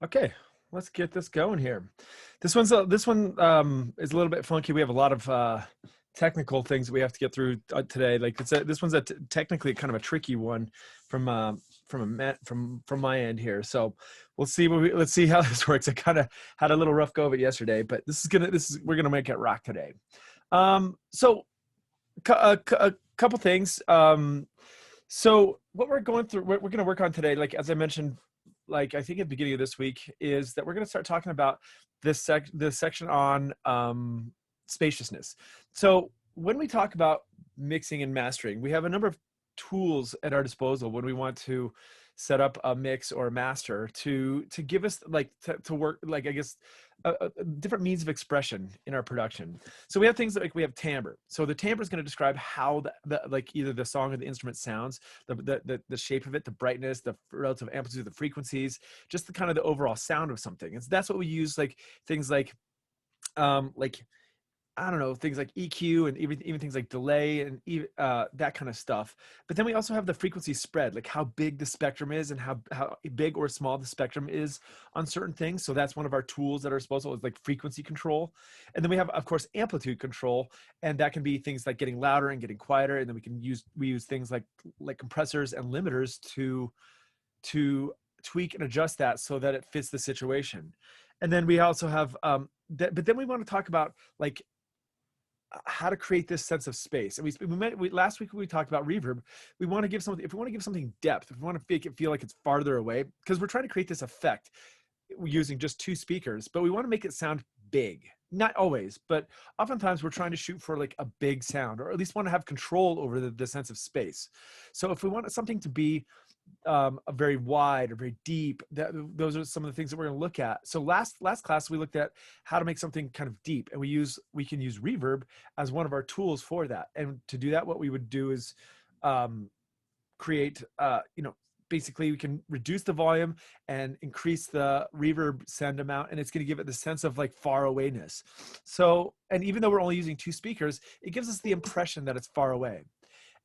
Okay, let's get this going here. This one is a little bit funky. We have a lot of technical things that we have to get through today. Like this one's technically kind of a tricky one from from my end here. So let's see how this works. I kind of had a little rough go of it yesterday, but we're gonna make it rock today. So a couple things. So what we're going through, what we're going to work on today, like as I mentioned, like I think at the beginning of this week, is that we're going to start talking about this section on spaciousness. So when we talk about mixing and mastering, we have a number of tools at our disposal when we want to set up a mix or a master to give us like to work, like I guess different means of expression in our production. So we have things like we have timbre. So the timbre is going to describe how the like either the song or the instrument sounds, the shape of it, the brightness, the relative amplitude, the frequencies, just the kind of the overall sound of something. And so that's what we use, like things like I don't know, things like EQ and even things like delay and that kind of stuff. But then we also have the frequency spread, like how big the spectrum is and how big or small the spectrum is on certain things. So that's one of our tools that are disposal, is like frequency control. And then we have, of course, amplitude control, and that can be things like getting louder and getting quieter. And then we use things like compressors and limiters to tweak and adjust that so that it fits the situation. And then we also have but then we want to talk about like how to create this sense of space. And last week we talked about reverb. We want to give something, if we want to give something depth, if we want to make it feel like it's farther away, because we're trying to create this effect using just two speakers, but we want to make it sound big. Not always, but oftentimes we're trying to shoot for like a big sound, or at least want to have control over the sense of space. So if we want something to be a very wide or very deep, those are some of the things that we're going to look at. So last class we looked at how to make something kind of deep, and we can use reverb as one of our tools for that. And to do that, what we would do is create basically we can reduce the volume and increase the reverb send amount, and it's going to give it the sense of like far awayness. So, and even though we're only using two speakers, it gives us the impression that it's far away.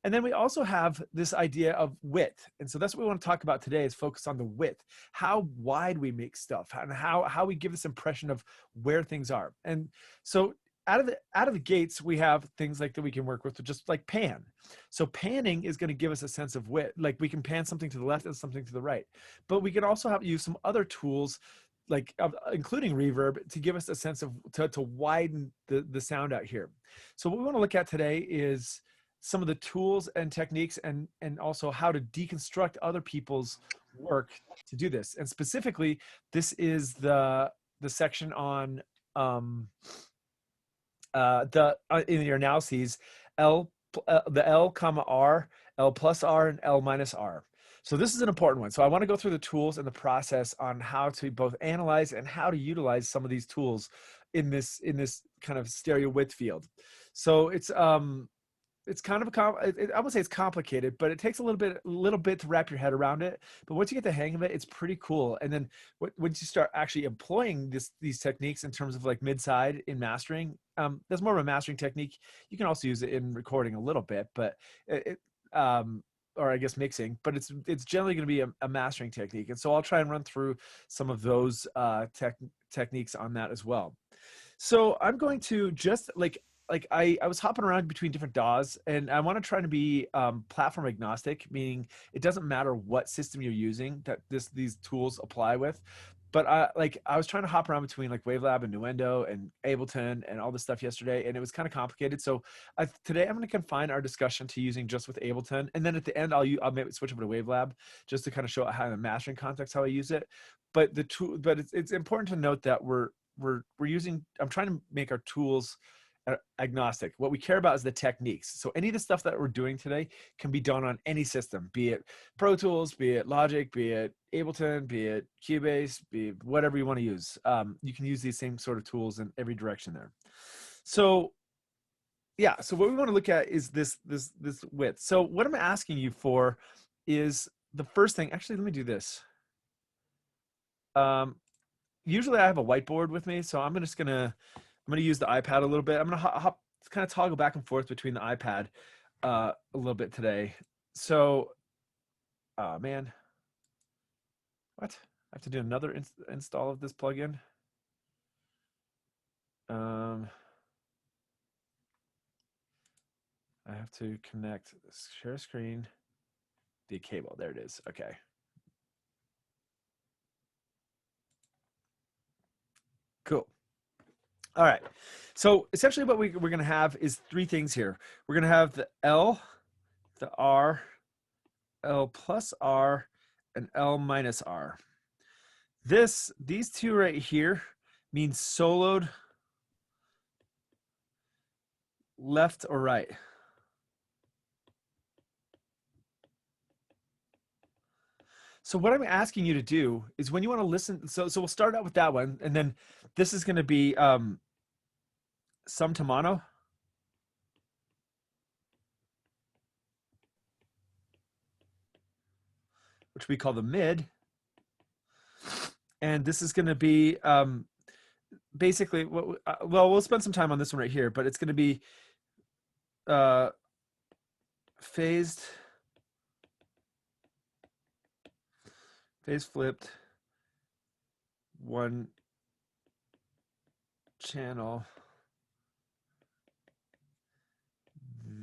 And then we also have this idea of width. And so that's what we want to talk about today, is focus on the width, how wide we make stuff and how we give this impression of where things are. And so out of the gates, we have things like that we can work with, just like pan. So panning is going to give us a sense of width. Like we can pan something to the left and something to the right, but we can also use some other tools like including reverb to give us a sense of to widen the sound out here. So what we want to look at today is some of the tools and techniques, and also how to deconstruct other people's work to do this. And specifically, this is the section on in your analyses, the L comma R, L plus R, and L minus R. So this is an important one. So I want to go through the tools and the process on how to both analyze and how to utilize some of these tools in this kind of stereo width field. So it's kind of I would say it's complicated, but it takes a little bit to wrap your head around it. But once you get the hang of it, it's pretty cool. And then once you start actually employing these techniques in terms of like mid-side in mastering, that's more of a mastering technique. You can also use it in recording a little bit, but or I guess mixing, but it's generally going to be a mastering technique. And so I'll try and run through some of those techniques on that as well. So I'm going to just like I was hopping around between different DAWs, and I want to try to be platform agnostic, meaning it doesn't matter what system you're using that these tools apply with. But I was trying to hop around between like Wavelab and Nuendo and Ableton and all this stuff yesterday, and it was kind of complicated. So today I'm going to confine our discussion to using just with Ableton, and then at the end I'll maybe switch over to Wavelab just to kind of show how in a mastering context how I use it. But it's important to note that we're using. I'm trying to make our tools agnostic. What we care about is the techniques. So any of the stuff that we're doing today can be done on any system, be it Pro Tools, be it Logic, be it Ableton, be it Cubase, be it whatever you want to use. You can use these same sort of tools in every direction there. So yeah, so what we want to look at is this width. So what I'm asking you for is the first thing. Actually, let me do this. Usually I have a whiteboard with me, so I'm just gonna use the iPad a little bit. I'm gonna kind of toggle back and forth between the iPad a little bit today. So, oh man, what? I have to do another install of this plugin. I have to connect share screen, the cable. There it is. Okay. Cool. All right. So essentially what we're going to have is three things here. We're going to have the L, the R, L plus R, and L minus R. These two right here mean soloed left or right. So what I'm asking you to do is when you want to listen, so we'll start out with that one, and then this is going to be sum to mono. Which we call the mid. And this is going to be basically, well, we'll spend some time on this one right here, but it's going to be phase flipped, one channel,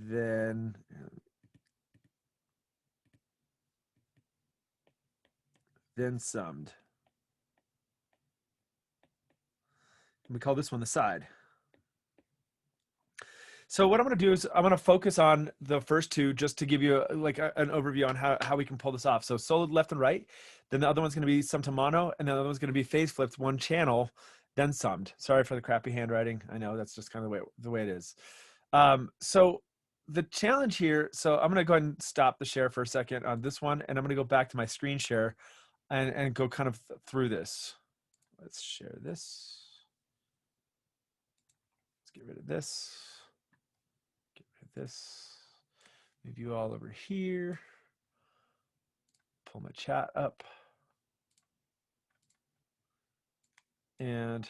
then summed. And we call this one the side. So what I'm going to do is I'm going to focus on the first two just to give you like an overview on how we can pull this off. So soloed left and right, then the other one's going to be sum to mono, and the other one's going to be phase flipped, one channel, then summed. Sorry for the crappy handwriting. I know that's just kind of the way it is. So the challenge here, so I'm going to go ahead and stop the share for a second on this one, and I'm going to go back to my screen share and go kind of through this. Let's share this. Let's get rid of this. Get rid of this. Move you all over here. Pull my chat up. And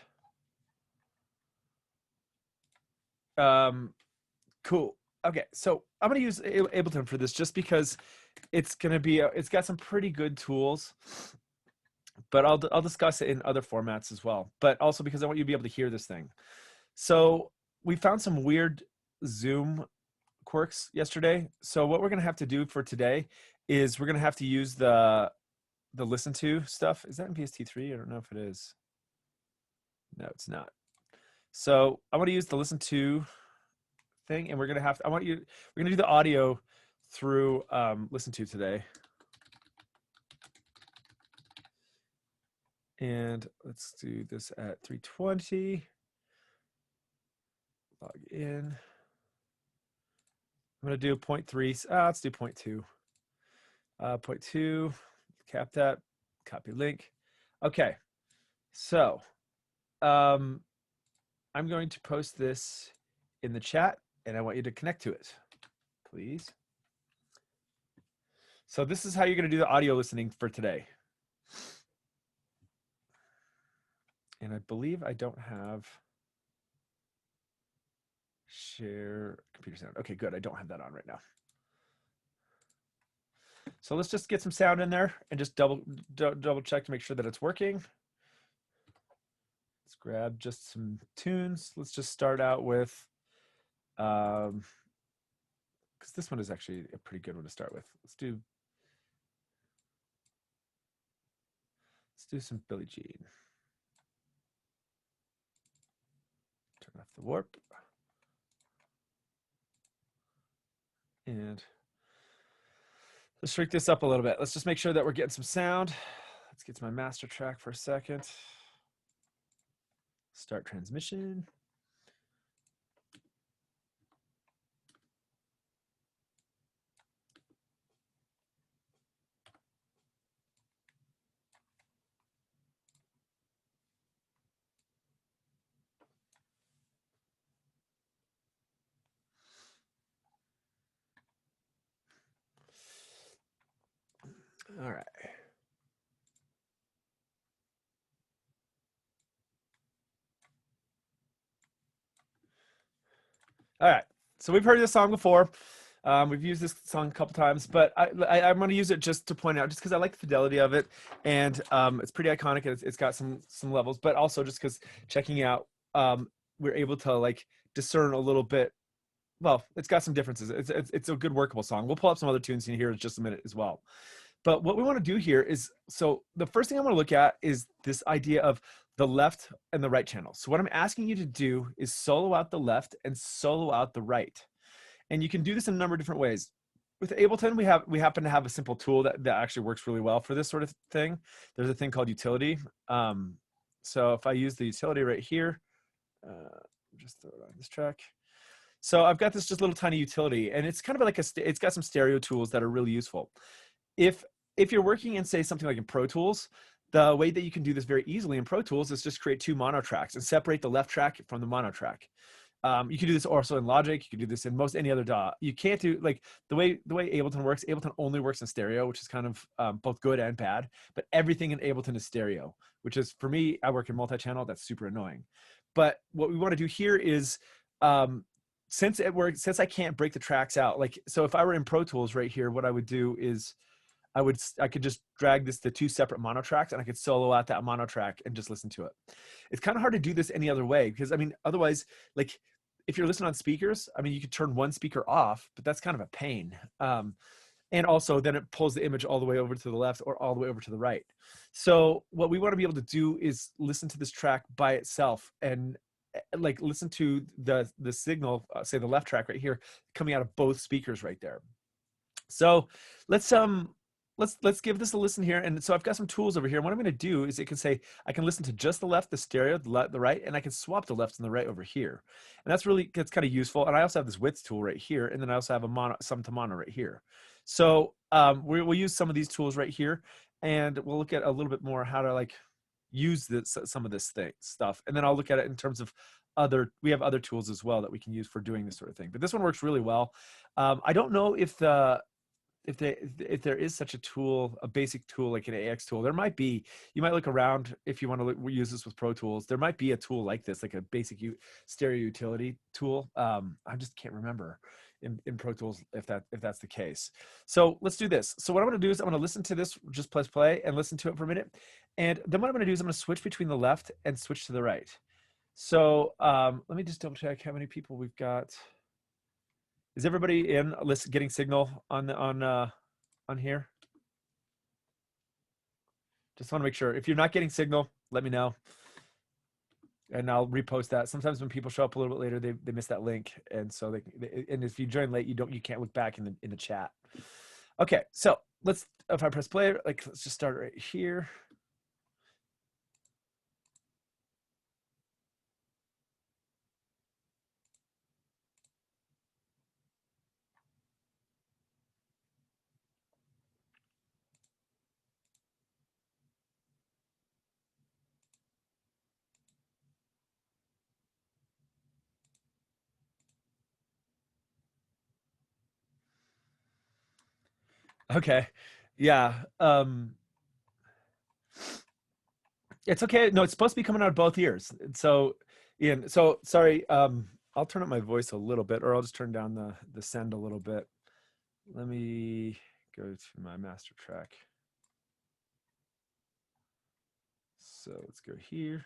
cool. Okay, so I'm going to use Ableton for this just because it's going to be it's got some pretty good tools, but I'll discuss it in other formats as well, but also because I want you to be able to hear this thing. So we found some weird Zoom quirks yesterday. So what we're going to have to do for today is we're going to have to use the listen to stuff. Is that in VST3? I don't know if it is. No, it's not. So I want to use the listen to thing, and we're going to have to, we're going to do the audio through listen to today. And let's do this at 320. Log in. I'm going to do 0.3. Let's do 0.2. 0.2. Cap that. Copy link. Okay. So I'm going to post this in the chat, and I want you to connect to it, please. So this is how you're going to do the audio listening for today. And I believe I don't have share computer sound. Okay, good. I don't have that on right now. So let's just get some sound in there and just double check to make sure that it's working. Let's grab just some tunes. Let's just start out with, because this one is actually a pretty good one to start with. Let's do some Billie Jean. Turn off the warp. And let's shrink this up a little bit. Let's just make sure that we're getting some sound. Let's get to my master track for a second. Start transmission. All right. All right. So we've heard this song before. We've used this song a couple times, but I'm going to use it just to point out, just because I like the fidelity of it, and it's pretty iconic. It's got some levels, but also just because checking out, we're able to like discern a little bit. Well, it's got some differences. It's a good workable song. We'll pull up some other tunes in here in just a minute as well. But what we want to do here is, so the first thing I want to look at is this idea of the left and the right channel. So what I'm asking you to do is solo out the left and solo out the right. And you can do this in a number of different ways. With Ableton, we happen to have a simple tool that actually works really well for this sort of thing. There's a thing called utility. So if I use the utility right here, just throw it on this track. So I've got this just little tiny utility, and it's kind of like it's got some stereo tools that are really useful. If you're working in, say, something like in Pro Tools, the way that you can do this very easily in Pro Tools is just create 2 mono tracks and separate the left track from the mono track. You can do this also in Logic. You can do this in most any other DAW. You can't do, like, the way Ableton works. Ableton only works in stereo, which is kind of both good and bad. But everything in Ableton is stereo, which is, for me, I work in multi-channel. That's super annoying. But what we want to do here is, since I can't break the tracks out, like, so if I were in Pro Tools right here, what I would do is I could just drag this to 2 separate mono tracks, and I could solo out that mono track and just listen to it. It's kind of hard to do this any other way, because I mean, otherwise, like, if you're listening on speakers, I mean, you could turn one speaker off, but that's kind of a pain. And also then it pulls the image all the way over to the left or all the way over to the right. So what we want to be able to do is listen to this track by itself and like listen to the signal, say the left track right here, coming out of both speakers right there. So let's give this a listen here. And so I've got some tools over here. And what I'm going to do is it can say, I can listen to just the left, the stereo, the right, and I can swap the left and the right over here. And that's kind of useful. And I also have this width tool right here. And then I also have a sum to mono right here. So we'll use some of these tools right here. And we'll look at a little bit more how to like use some of this stuff. And then I'll look at it in terms of we have other tools as well that we can use for doing this sort of thing. But this one works really well. I don't know if there is such a tool, a basic tool like an AX tool. There might be. You might look around if you want to use this with Pro Tools. There might be a tool like this, like a basic stereo utility tool. I just can't remember in Pro Tools if that's the case. So let's do this. So what I'm going to do is I'm going to listen to this, just press play and listen to it for a minute. And then what I'm going to do is I'm going to switch between the left and switch to the right. So let me just double check how many people we've got. Is everybody in getting signal on here? Just want to make sure. If you're not getting signal, let me know, and I'll repost that. Sometimes when people show up a little bit later, they miss that link, and so and if you join late, you can't look back in the chat. Okay, so if I press play, let's just start right here. Okay, yeah. It's okay. No, it's supposed to be coming out of both ears. So, Ian, so sorry. I'll turn up my voice a little bit, or I'll just turn down the send a little bit. Let me go to my master track. So let's go here.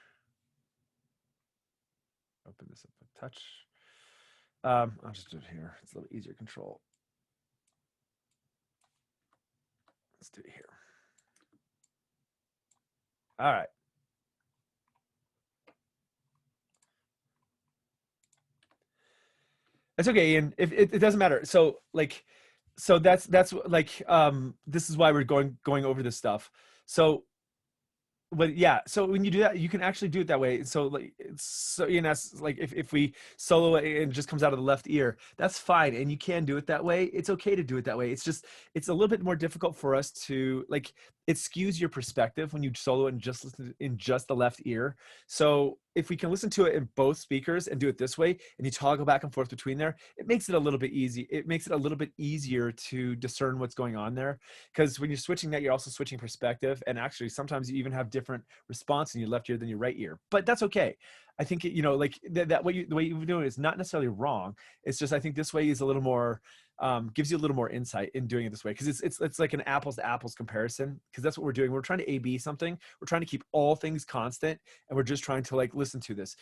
Open this up a touch. I'll just do it here. It's a little easier control. Let's do it here. All right. That's okay, Ian. If it doesn't matter. So that's like this is why we're going over this stuff. So but yeah, so when you do that, you can actually do it that way. So like, ENS, like if we solo it and it just comes out of the left ear, that's fine. And you can do it that way. It's okay to do it that way. It's just, it's a little bit more difficult for us to like, it skews your perspective when you solo it and just listen in just the left ear. So if we can listen to it in both speakers and do it this way, and you toggle back and forth between there, it makes it a little bit easy. It makes it a little bit easier to discern what's going on there. Because when you're switching that, you're also switching perspective. And actually, sometimes you even have different response in your left ear than your right ear. But that's okay. I think, like the way you're doing it is not necessarily wrong. It's just, I think this way is a little more gives you a little more insight in doing it this way, because it's like an apples to apples comparison, because that's what we're doing. We're trying to A/B something. We're trying to keep all things constant, and we're just trying to like listen to this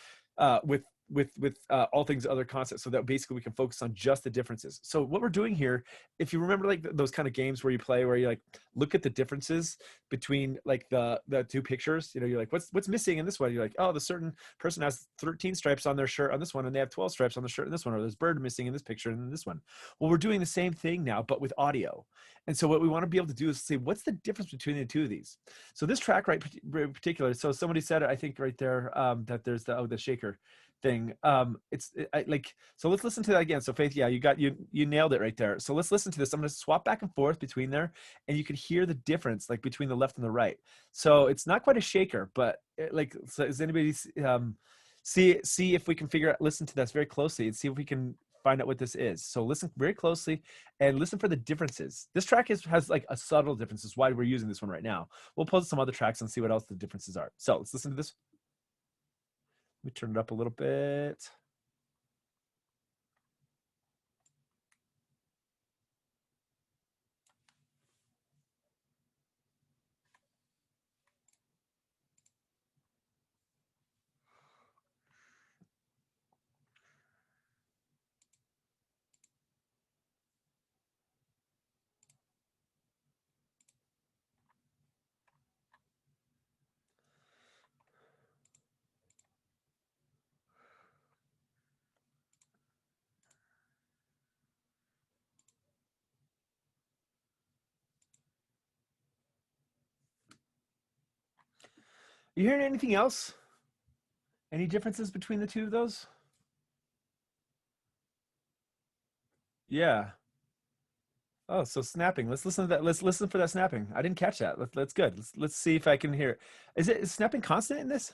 with all things other concepts, so that basically we can focus on just the differences. So what we're doing here, if you remember like those kind of games where you play where you like look at the differences between like the two pictures, you know, you're like, what's missing in this one? You're like, oh, the certain person has 13 stripes on their shirt on this one, and they have 12 stripes on the shirt in this one, or there's bird missing in this picture and in this one. Well, we're doing the same thing now, but with audio. And so what we want to be able to do is say, what's the difference between the two of these? So this track right in particular, so somebody said, I think right there, that there's the shaker thing. Like, so let's listen to that again. So Faith, yeah, you nailed it right there. So let's listen to this. I'm going to swap back and forth between there, and you can hear the difference like between the left and the right. So it's not quite a shaker, but like, so is anybody see if we can listen to this very closely and see if we can find out what this is. So listen very closely and listen for the differences. This track has like a subtle difference. Is why we're using this one right now. We'll pause some other tracks and see what else the differences are. So let's listen to this. Let me turn it up a little bit. You hearing anything else? Any differences between the two of those? Yeah. Oh, so snapping. Let's listen to that. Let's listen for that snapping. I didn't catch that. That's good. Let's see if I can hear it. Is snapping constant in this?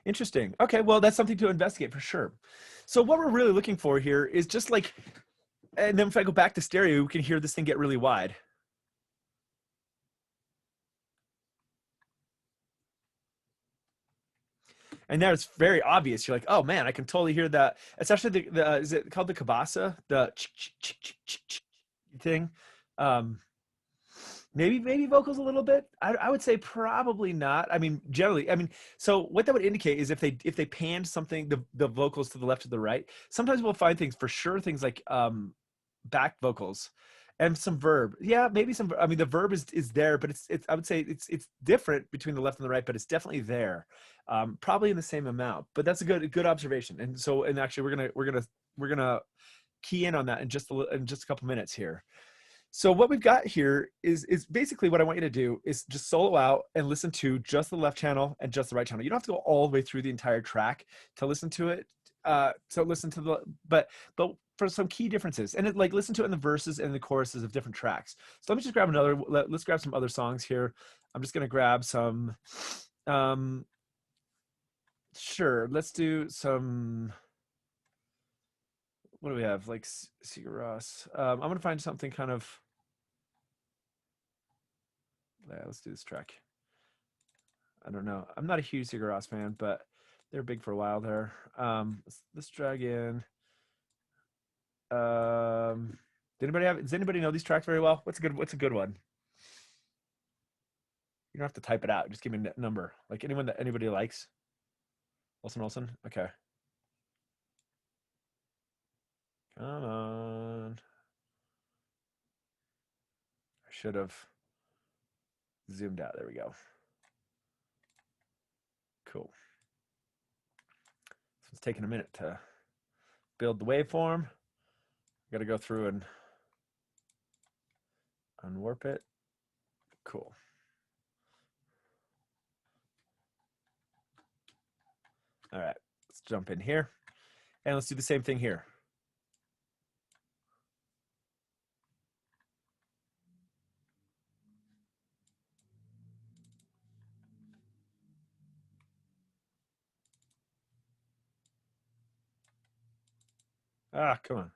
Interesting. Okay, well, that's something to investigate for sure. So what we're really looking for here is just like, and then if I go back to stereo, we can hear this thing get really wide. And there it's very obvious. You're like, oh man, I can totally hear that. It's actually is it called the kabasa? The thing. Um, maybe vocals a little bit. I would say probably not. I mean, generally, I mean, so what that would indicate is if they panned something, the vocals to the left or the right, sometimes we'll find things for sure, things like back vocals and some verb. Yeah, maybe some. I mean, the verb is there, but it's I would say it's different between the left and the right, but it's definitely there, probably in the same amount. But that's a good observation. And so, and actually, we're gonna key in on that in just a couple minutes here. So what we've got here is basically what I want you to do is just solo out and listen to just the left channel and just the right channel. You don't have to go all the way through the entire track to listen to it. To listen to but for some key differences, and like listen to it in the verses and the choruses of different tracks. So let me just grab let's grab some other songs here. I'm just gonna grab some. Sure, let's do some. What do we have? Like Sigur Rós. I'm gonna find something kind of. Yeah, let's do this track. I don't know. I'm not a huge Sigur Rós fan, but they're big for a while there. Let's drag in. Does anybody know these tracks very well? What's a good one? You don't have to type it out. Just give me a number. Like anyone that anybody likes. Olsen. Okay. Come on. I should have zoomed out. There we go. Cool. So it's taking a minute to build the waveform. Got to go through and unwarp it. Cool. All right, let's jump in here and let's do the same thing here. Ah, come on.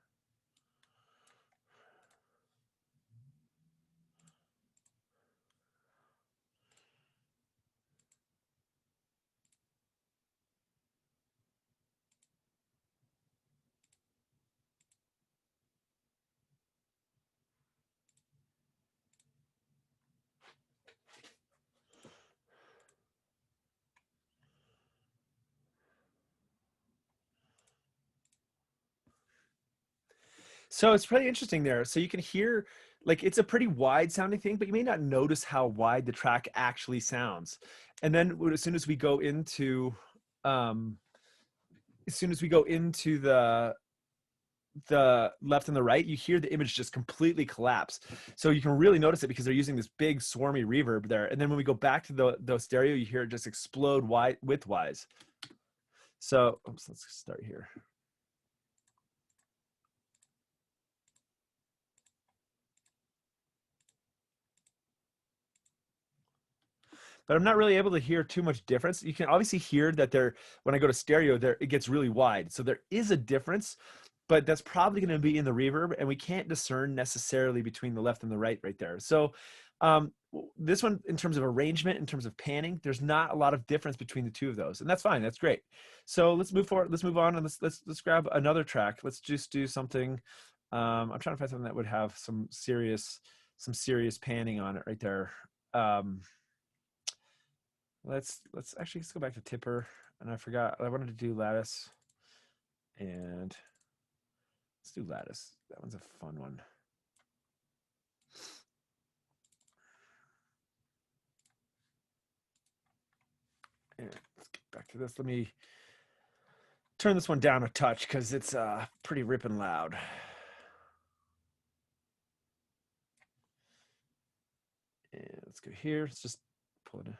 So it's pretty interesting there. So you can hear, like, it's a pretty wide sounding thing, but you may not notice how wide the track actually sounds. And then as soon as we go into, um, as soon as we go into the left and the right, you hear the image just completely collapse. So you can really notice it because they're using this big swarmy reverb there. And then when we go back to the stereo, you hear it just explode wide widthwise. So oops, let's start here. But I'm not really able to hear too much difference. You can obviously hear that when I go to stereo, there it gets really wide. So there is a difference, but that's probably going to be in the reverb, and we can't discern necessarily between the left and the right there. So this one, in terms of arrangement, in terms of panning, there's not a lot of difference between the two of those, and that's fine. That's great. So let's move forward. Let's move on, and let's grab another track. Let's just do something. I'm trying to find something that would have some serious panning on it right there. Let's go back to Tipper, and I forgot I wanted to do Lattice, and let's do Lattice. That one's a fun one. And let's get back to this. Let me turn this one down a touch because it's pretty ripping loud. And let's go here. Let's just pull it in.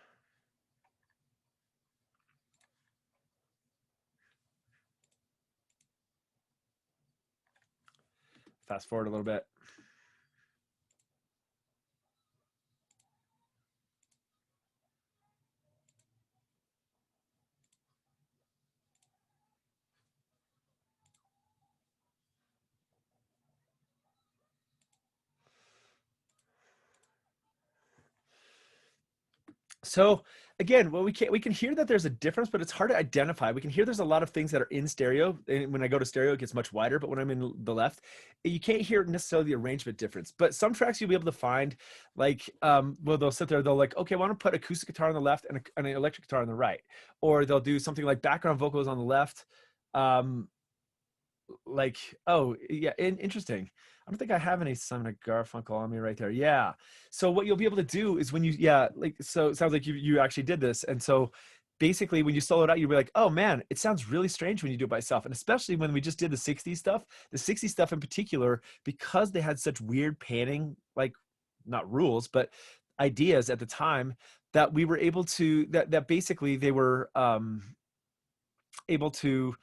Fast forward a little bit. So again, well, we can hear that there's a difference, but it's hard to identify. We can hear there's a lot of things that are in stereo, and when I go to stereo, it gets much wider. But when I'm in the left, you can't hear necessarily the arrangement difference. But some tracks you'll be able to find, like, well, they'll sit there, they'll like, okay, I want to put acoustic guitar on the left and an electric guitar on the right, or they'll do something like background vocals on the left. Like, oh yeah, interesting. I don't think I have any Simon & Garfunkel on me right there. Yeah. So what you'll be able to do is when you, like, so it sounds like you actually did this. And so basically when you solo it out, you'll be like, oh man, it sounds really strange when you do it by itself. And especially when we just did the 60s stuff, the 60s stuff in particular, because they had such weird panning, like, not rules, but ideas at the time, that we were able to, that basically they were able to,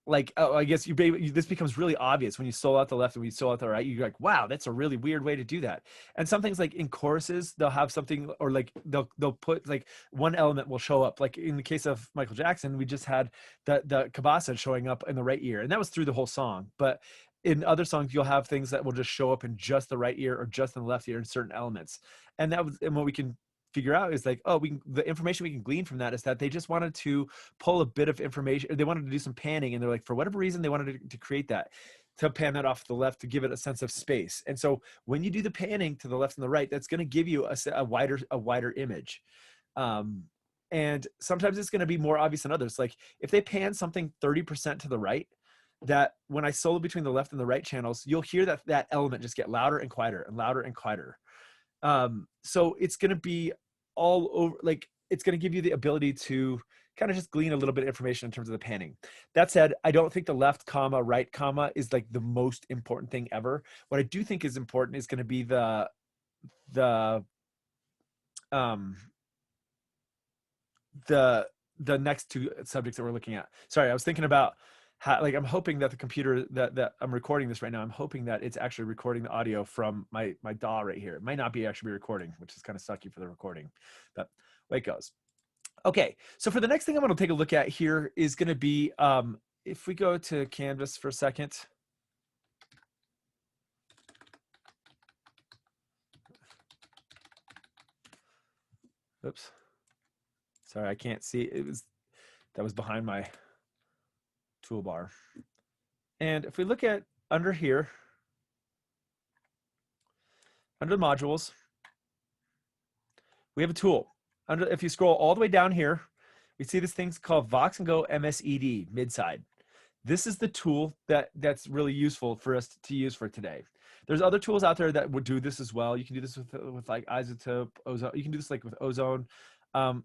like, oh, I guess this becomes really obvious when you solo out the left and we solo out the right. You're like, wow, that's a really weird way to do that. And some things, like in choruses, they'll have something, or like they'll put, like, one element will show up. Like in the case of Michael Jackson, we just had the cabasa showing up in the right ear, and that was through the whole song. But in other songs, you'll have things that will just show up in just the right ear or just in the left ear in certain elements. And what we can figure out is, like, oh, the information we can glean from that is that they just wanted to pull a bit of information, or they wanted to do some panning, and they're like, for whatever reason, they wanted to create that, to pan that off to the left to give it a sense of space. And so when you do the panning to the left and the right, that's going to give you a wider image. And sometimes it's going to be more obvious than others. Like if they pan something 30% to the right, that when I solo between the left and the right channels, you'll hear that element just get louder and quieter and louder and quieter. So it's going to be all over, like, it's going to give you the ability to kind of just glean a little bit of information in terms of the panning. That said, I don't think the left comma, right comma is like the most important thing ever. What I do think is important is going to be the next two subjects that we're looking at. Sorry, I was thinking about how, like, I'm hoping that the computer that I'm recording this right now, I'm hoping that it's actually recording the audio from my DAW right here. It might not be actually recording, which is kind of sucky for the recording, but way it goes. Okay, so for the next thing I'm going to take a look at here is going to be, if we go to Canvas for a second. Oops. Sorry, I can't see. That was behind my toolbar. And if we look at under here, under the modules, we have a tool. If you scroll all the way down here, we see this thing's called Vox and Go MSED midside. This is the tool that's really useful for us to use for today. There's other tools out there that would do this as well. You can do this with like iZotope, Ozone. You can do this like with Ozone.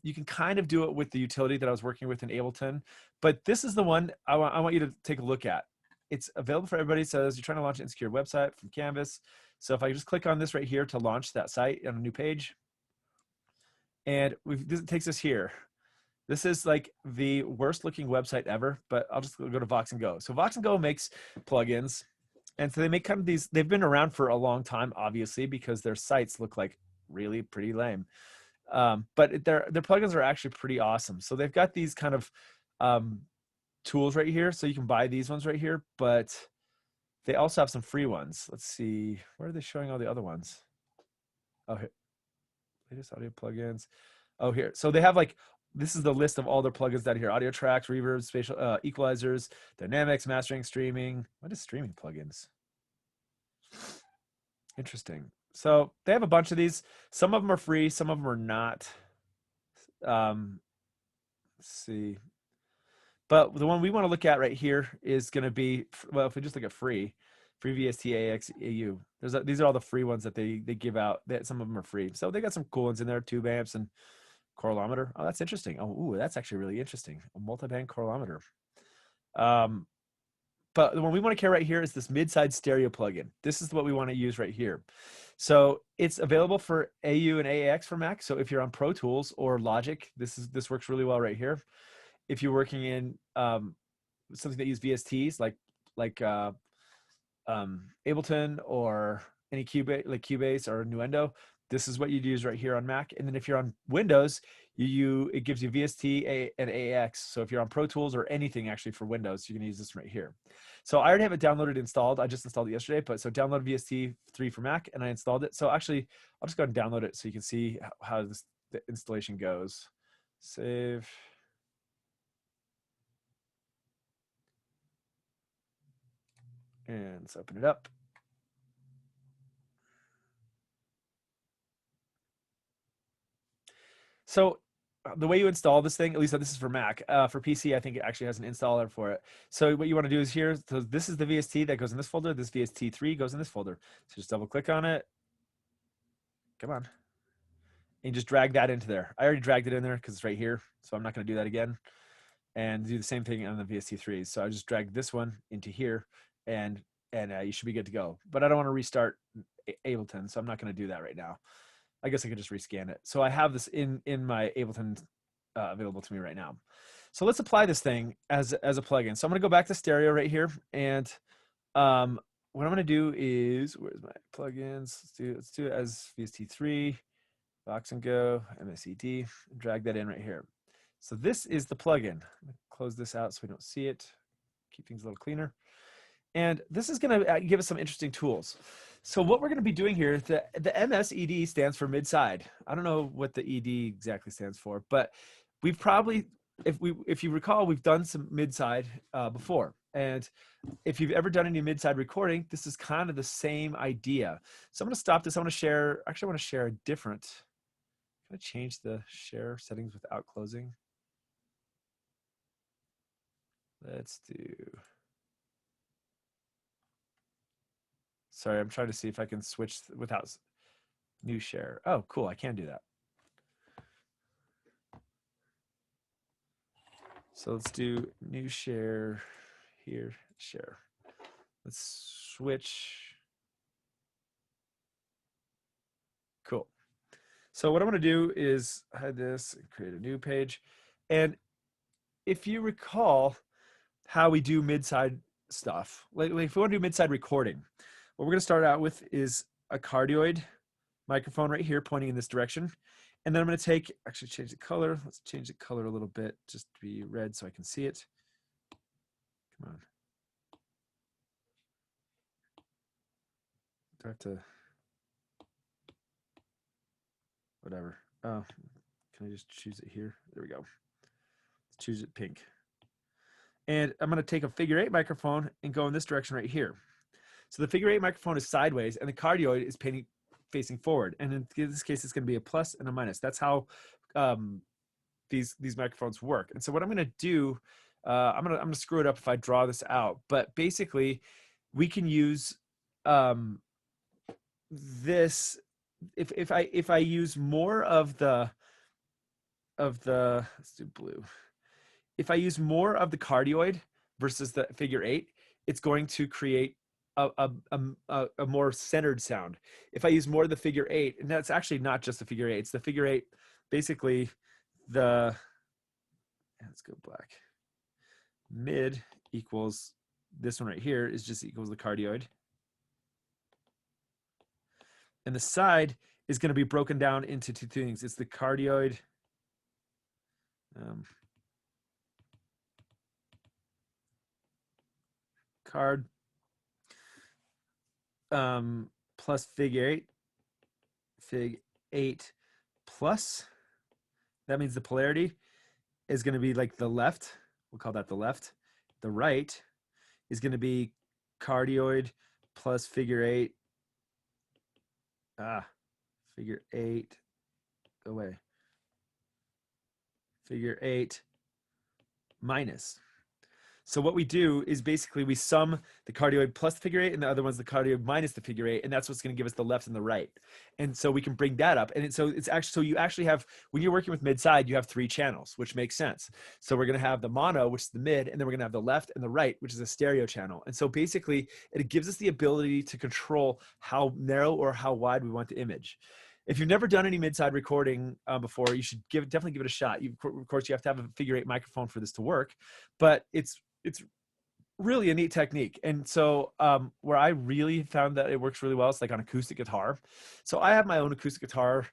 You can kind of do it with the utility that I was working with in Ableton, but this is the one I want you to take a look at. It's available for everybody. It says you're trying to launch an insecure website from Canvas. So if I just click on this right here to launch that site on a new page, and this takes us here. This is like the worst looking website ever, but I'll just go to Vox and Go. So Vox and Go makes plugins. And so they make kind of these, they've been around for a long time, obviously, because their sites look like really pretty lame. But their plugins are actually pretty awesome. So they've got these kind of tools right here. So you can buy these ones right here, but they also have some free ones. Let's see, where are they showing all the other ones? Oh, here, latest audio plugins. Oh, here. So they have like, this is the list of all their plugins down here: audio tracks, reverb, spatial equalizers, dynamics, mastering, streaming. What is streaming plugins? Interesting. So they have a bunch of these. Some of them are free, some of them are not. Let's see. But the one we want to look at right here is going to be, well, if we just look at free VST, AX, AU. These are all the free ones that they give out. Some of them are free. So they got some cool ones in there, tube amps and coralometer. Oh, that's interesting. Oh, ooh, that's actually really interesting. A multi-band coralometer. But the one we want to care right here is this mid-side stereo plugin. This is what we want to use right here. So it's available for AU and AX for Mac. So if you're on Pro Tools or Logic, this works really well right here. If you're working in something that use VSTs like Ableton or any Cubase, like Cubase or Nuendo, this is what you'd use right here on Mac. And then if you're on Windows, it gives you VST and AX. So if you're on Pro Tools or anything actually for Windows, you can use this right here. So I already have it downloaded, installed. I just installed it yesterday, but so download VST 3 for Mac and I installed it. So actually, I'll just go ahead and download it so you can see how the installation goes. Save. And let's open it up. So the way you install this thing, at least this is for Mac, for PC, I think it actually has an installer for it. So what you want to do is here, so this is the VST that goes in this folder. This VST3 goes in this folder. So just double click on it. Come on. And just drag that into there. I already dragged it in there because it's right here. So I'm not going to do that again. And do the same thing on the VST3s. So I just dragged this one into here and you should be good to go. But I don't want to restart Ableton, so I'm not going to do that right now. I guess I could just rescan it. So I have this in my Ableton available to me right now. So let's apply this thing as a plugin. So I'm going to go back to stereo right here. And what I'm going to do is, where's my plugins? Let's do it as VST3, Vox and Go, MSED, and drag that in right here. So this is the plugin. I'm going to close this out so we don't see it. Keep things a little cleaner. And this is going to give us some interesting tools. So what we're going to be doing here, the MSED stands for mid-side. I don't know what the ED exactly stands for, but we've probably, if you recall, we've done some mid-side before. And if you've ever done any mid-side recording, this is kind of the same idea. So I'm going to stop this. I want to share, actually I want to share a different, I'm going to change the share settings without closing. Let's do, sorry, I'm trying to see if I can switch without new share. Oh, cool, I can do that. So let's do new share here, share. Let's switch. Cool. So what I'm going to do is hide this and create a new page. And if you recall how we do mid-side stuff, like if we want to do mid-side recording, what we're going to start out with is a cardioid microphone right here pointing in this direction. And then I'm going to take, actually change the color. Let's change the color a little bit just to be red so I can see it. Come on. Do I have to, whatever. Oh, can I just choose it here? There we go. Let's choose it pink. And I'm going to take a figure 8 microphone and go in this direction right here. So the figure 8 microphone is sideways and the cardioid is facing forward. And in this case, it's going to be a plus and a minus. That's how these microphones work. And so what I'm going to do, I'm gonna screw it up if I draw this out, but basically we can use this if I use more of the let's do blue. If I use more of the cardioid versus the figure eight, it's going to create a more centered sound. If I use more of the figure eight, and that's actually not just the figure eight, it's the figure eight, basically let's go black. Mid equals this one right here is just equals the cardioid. And the side is going to be broken down into two things. It's the cardioid. Card plus fig 8 plus, that means the polarity is going to be like the left. We'll call that the left. The right is going to be cardioid plus figure 8. Figure 8, go away. Figure 8 minus. So what we do is basically we sum the cardioid plus the figure 8, and the other one's the cardioid minus the figure 8, and that's what's going to give us the left and the right. And so we can bring that up. And so it's actually, so you actually have, when you're working with mid side, you have 3 channels, which makes sense. So we're going to have the mono, which is the mid, and then we're going to have the left and the right, which is a stereo channel. And so basically it gives us the ability to control how narrow or how wide we want the image. If you've never done any mid-side recording before, you should definitely give it a shot. Of course, you have to have a figure 8 microphone for this to work, but it's really a neat technique. And so where I really found that it works really well, it's like on acoustic guitar. So I have my own acoustic guitar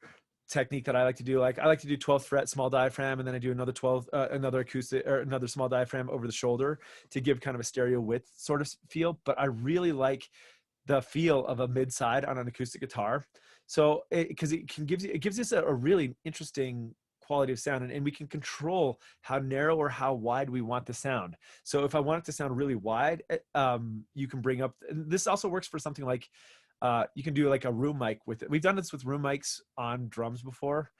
technique that I like to do. Like I like to do 12th fret small diaphragm, and then I do another acoustic or another small diaphragm over the shoulder to give kind of a stereo width sort of feel. But I really like the feel of a mid-side on an acoustic guitar. So because it gives us a really interesting quality of sound, and we can control how narrow or how wide we want the sound. So if I want it to sound really wide, you can bring up, and this also works for something like you can do like a room mic with it. We've done this with room mics on drums before,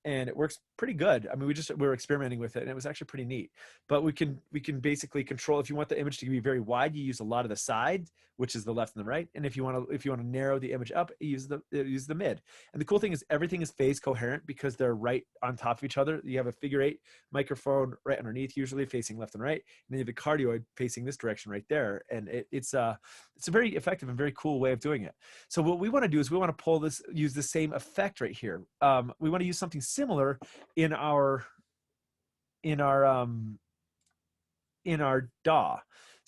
and it works pretty good. I mean, we were experimenting with it, and it was actually pretty neat. But we can basically control, if you want the image to be very wide, you use a lot of the side, which is the left and the right. And if you want to narrow the image up, you use the mid. And the cool thing is everything is phase coherent because they're right on top of each other. You have a figure 8 microphone right underneath, usually facing left and right, and then you have the cardioid facing this direction right there. And it's a very effective and very cool way of doing it. So what we want to do is we want to use the same effect right here. We want to use something similar in our DAW.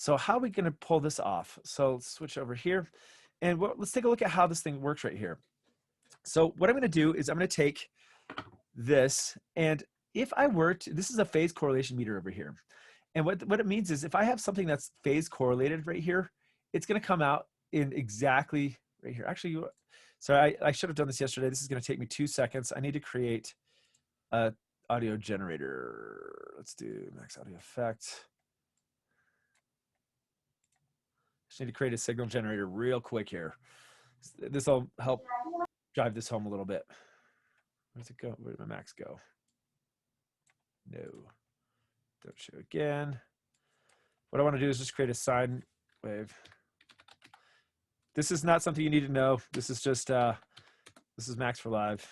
So how are we going to pull this off? So let's switch over here, and let's take a look at how this thing works right here. So what I'm going to do is I'm going to take this, and if I were to, this is a phase correlation meter over here. And what it means is if I have something that's phase correlated right here, it's going to come out in exactly right here. Actually, sorry, I should have done this yesterday. This is going to take me 2 seconds. I need to create a audio generator. Let's do max audio effect. Just need to create a signal generator real quick here. This will help drive this home a little bit. Where's it go? Where did my max go? No. Don't show again. What I want to do is just create a sine wave. This is not something you need to know. This is just, this is Max for Live.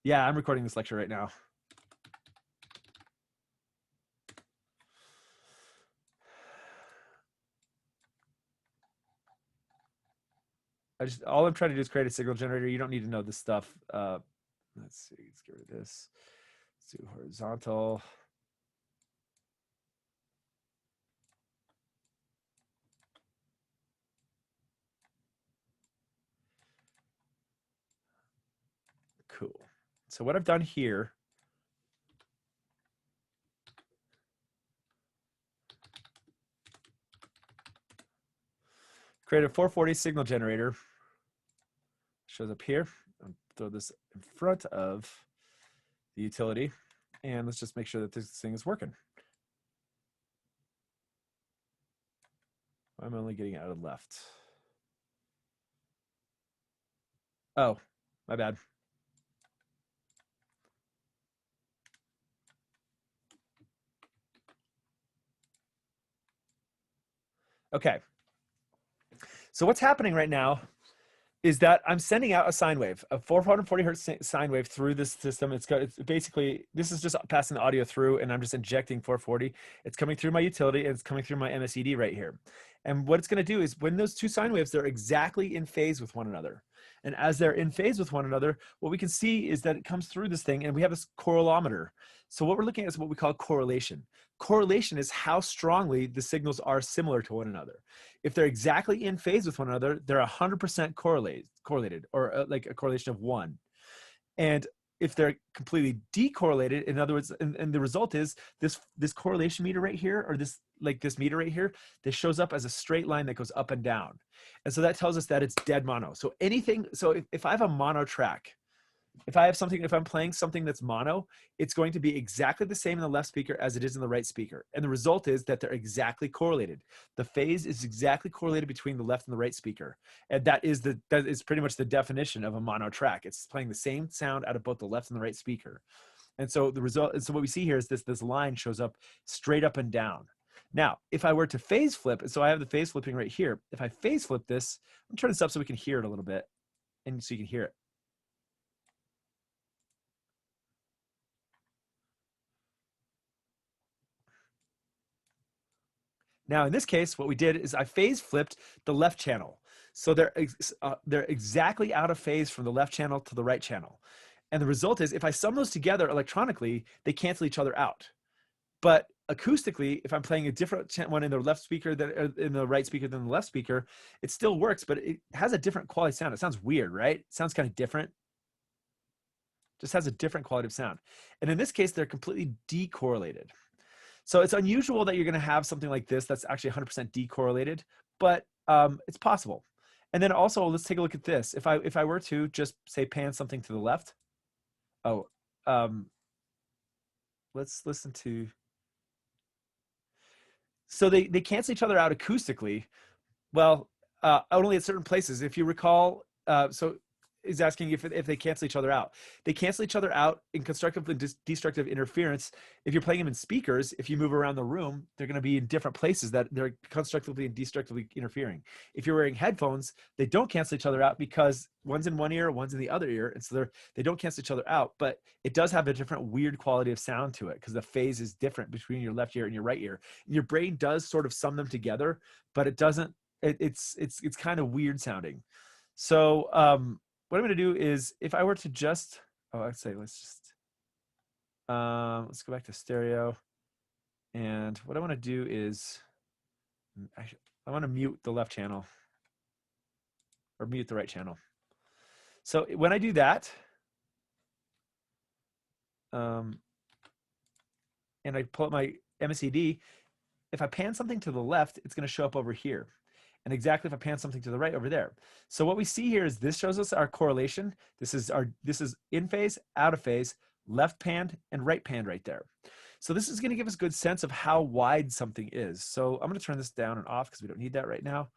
Yeah, I'm recording this lecture right now. All I'm trying to do is create a signal generator. You don't need to know this stuff. Let's see, let's get rid of this. Let's do horizontal. Cool. So what I've done here, create a 440 signal generator. Shows up here. I'll throw this in front of the utility, and let's just make sure that this thing is working. I'm only getting out of left. Oh, my bad. Okay. So what's happening right now is that I'm sending out a sine wave, a 440 hertz sine wave through this system. It's basically, this is just passing the audio through, and I'm just injecting 440. It's coming through my utility, and it's coming through my MSED right here. And what it's going to do is when those two sine waves, they're exactly in phase with one another. And as they're in phase with one another, what we can see is that it comes through this thing, and we have this correlometer. So what we're looking at is what we call correlation. Correlation is how strongly the signals are similar to one another. If they're exactly in phase with one another, they're 100% correlated, or like a correlation of 1. And if they're completely decorrelated, in other words, and the result is this correlation meter right here, or this meter right here, this shows up as a straight line that goes up and down. And so that tells us that it's dead mono. So anything, so if I have a mono track, if I'm playing something that's mono, it's going to be exactly the same in the left speaker as it is in the right speaker. And the result is that they're exactly correlated. The phase is exactly correlated between the left and the right speaker. And that is pretty much the definition of a mono track. It's playing the same sound out of both the left and the right speaker. And so so what we see here is this line shows up straight up and down. Now, if I were to phase flip, so I have the phase flipping right here. If I phase flip this, I'm turning this up so we can hear it a little bit, and so you can hear it. Now, in this case, what we did is I phase flipped the left channel. So they're exactly out of phase from the left channel to the right channel. And the result is if I sum those together electronically, they cancel each other out. But acoustically, if I'm playing a different one in the left speaker than in the right speaker than the left speaker, it still works, but it has a different quality sound. It sounds weird, right? It sounds kind of different. Just has a different quality of sound. And in this case, they're completely decorrelated. So it's unusual that you're going to have something like this that's actually 100% decorrelated, but it's possible. And then also, let's take a look at this. If I were to just say pan something to the left, let's listen to. So they cancel each other out acoustically. Well, only at certain places. If you recall, so is asking if they cancel each other out. They cancel each other out in constructive and destructive interference. If you're playing them in speakers, if you move around the room, they're going to be in different places that they're constructively and destructively interfering. If you're wearing headphones, they don't cancel each other out because one's in one ear, one's in the other ear, and so they don't cancel each other out. But it does have a different weird quality of sound to it because the phase is different between your left ear and your right ear. And your brain does sort of sum them together, but it doesn't. It's kind of weird sounding. So what I'm going to do is if I were to just, I'd say let's go back to stereo. And what I want to do is I want to mute the left channel or mute the right channel. So when I do that, and I pull up my MSED, if I pan something to the left, it's going to show up over here. And exactly if I pan something to the right over there. So what we see here is this shows us our correlation. This is in phase, out of phase, left panned and right panned right there. So this is going to give us a good sense of how wide something is. So I'm going to turn this down and off because we don't need that right now.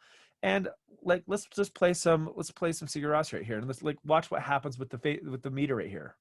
And let's play some Sigur Rós right here, and let's watch what happens with the meter right here.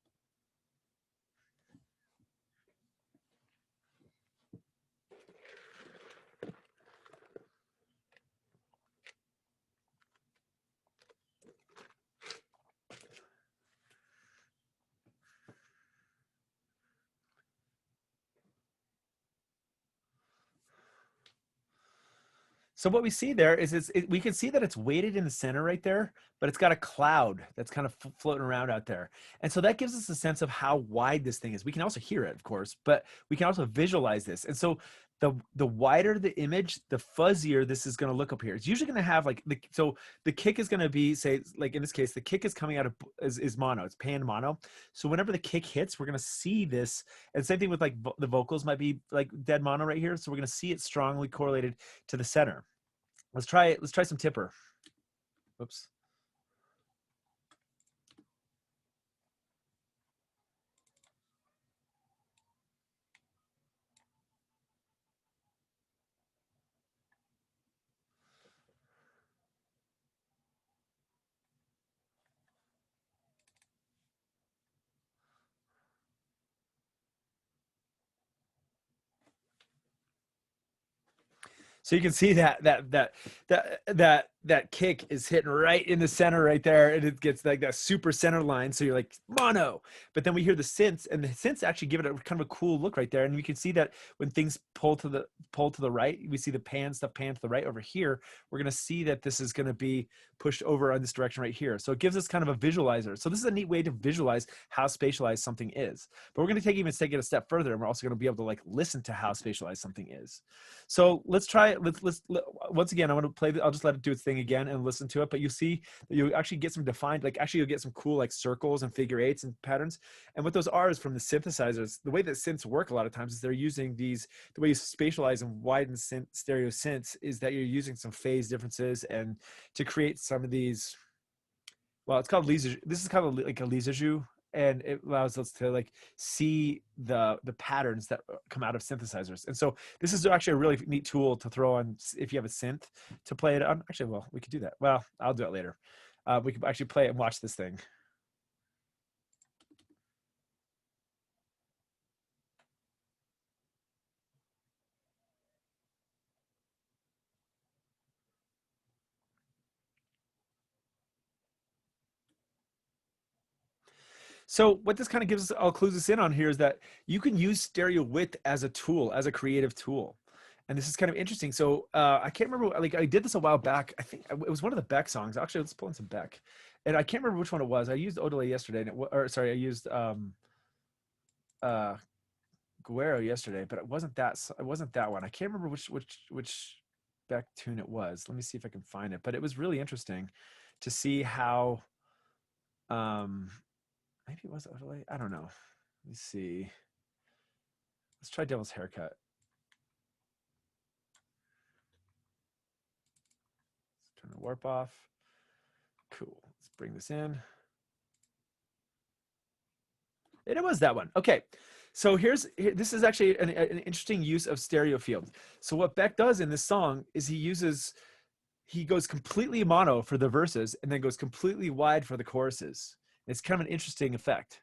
So what we see there is we can see that it's weighted in the center right there, but it's got a cloud that's kind of floating around out there. And so that gives us a sense of how wide this thing is. We can also hear it, of course, but we can also visualize this. And so the wider the image, the fuzzier this is going to look up here. It's usually going to have so the kick is going to be, say, like in this case, the kick is coming out of is mono. It's pan mono. So whenever the kick hits, we're going to see this. And same thing with the vocals might be like dead mono right here. So we're going to see it strongly correlated to the center. Let's try some tipper. Whoops. So you can see that kick is hitting right in the center right there, and it gets like that super center line. So you're like mono, but then we hear the synths, and the synths actually give it a kind of a cool look right there. And we can see that when things pull to the right, we see the stuff pan to the right over here. We're gonna see that this is gonna be pushed over in this direction right here. So it gives us kind of a visualizer. So this is a neat way to visualize how spatialized something is. But we're gonna take it a step further, and we're also gonna be able to like listen to how spatialized something is. So let's try it. Once again, I want to play. I'll just let it do its thing again and listen to it. But you see that you actually get some defined, like actually you'll get some cool like circles and figure eights and patterns. And what those are is from the synthesizers. The way that synths work a lot of times is they're using these. The way you spatialize and widen stereo synths is that you're using some phase differences and to create some of these. Well, it's called Lisa. This is kind of like a Lissajous, and it allows us to like see the patterns that come out of synthesizers. And so this is actually a really neat tool to throw on if you have a synth to play it on. Actually, well, we could do that. Well, I'll do it later. We could actually play it and watch this thing. So what this kind of gives us, I'll clues us in on here, is that you can use stereo width as a tool, as a creative tool. And this is kind of interesting. So I can't remember, like I did this a while back. I think it was one of the Beck songs. Actually, let's pull in some Beck. And I can't remember which one it was. I used Odelay yesterday, and I used Guerrero yesterday, but it wasn't that one. I can't remember which Beck tune it was. Let me see if I can find it. But it was really interesting to see how maybe it was Odelay. I don't know. Let's see. Let's try Devil's Haircut. Let's turn the warp off. Cool. Let's bring this in. And it was that one. Okay. So this is actually an interesting use of stereo field. So what Beck does in this song is he goes completely mono for the verses and then goes completely wide for the choruses. It's kind of an interesting effect.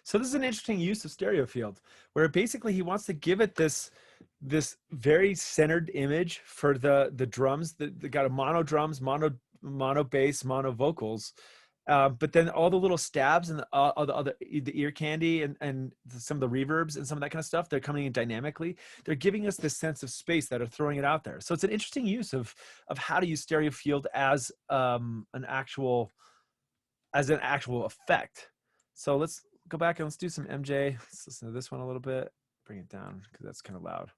So this is an interesting use of stereo field, where basically he wants to give it this very centered image for the drums. They got a mono drums, mono bass, mono vocals, but then all the little stabs and all the other the ear candy and some of the reverbs and some of that kind of stuff, they're coming in dynamically. They're giving us this sense of space that are throwing it out there. So it's an interesting use of how to use stereo field as an actual effect. So let's go back and let's do some MJ. Let's listen to this one a little bit. Bring it down because that's kind of loud.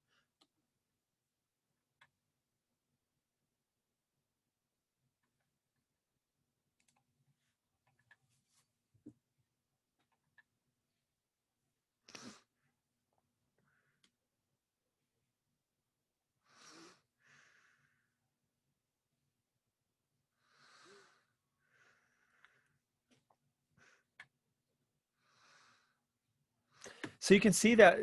So you can see that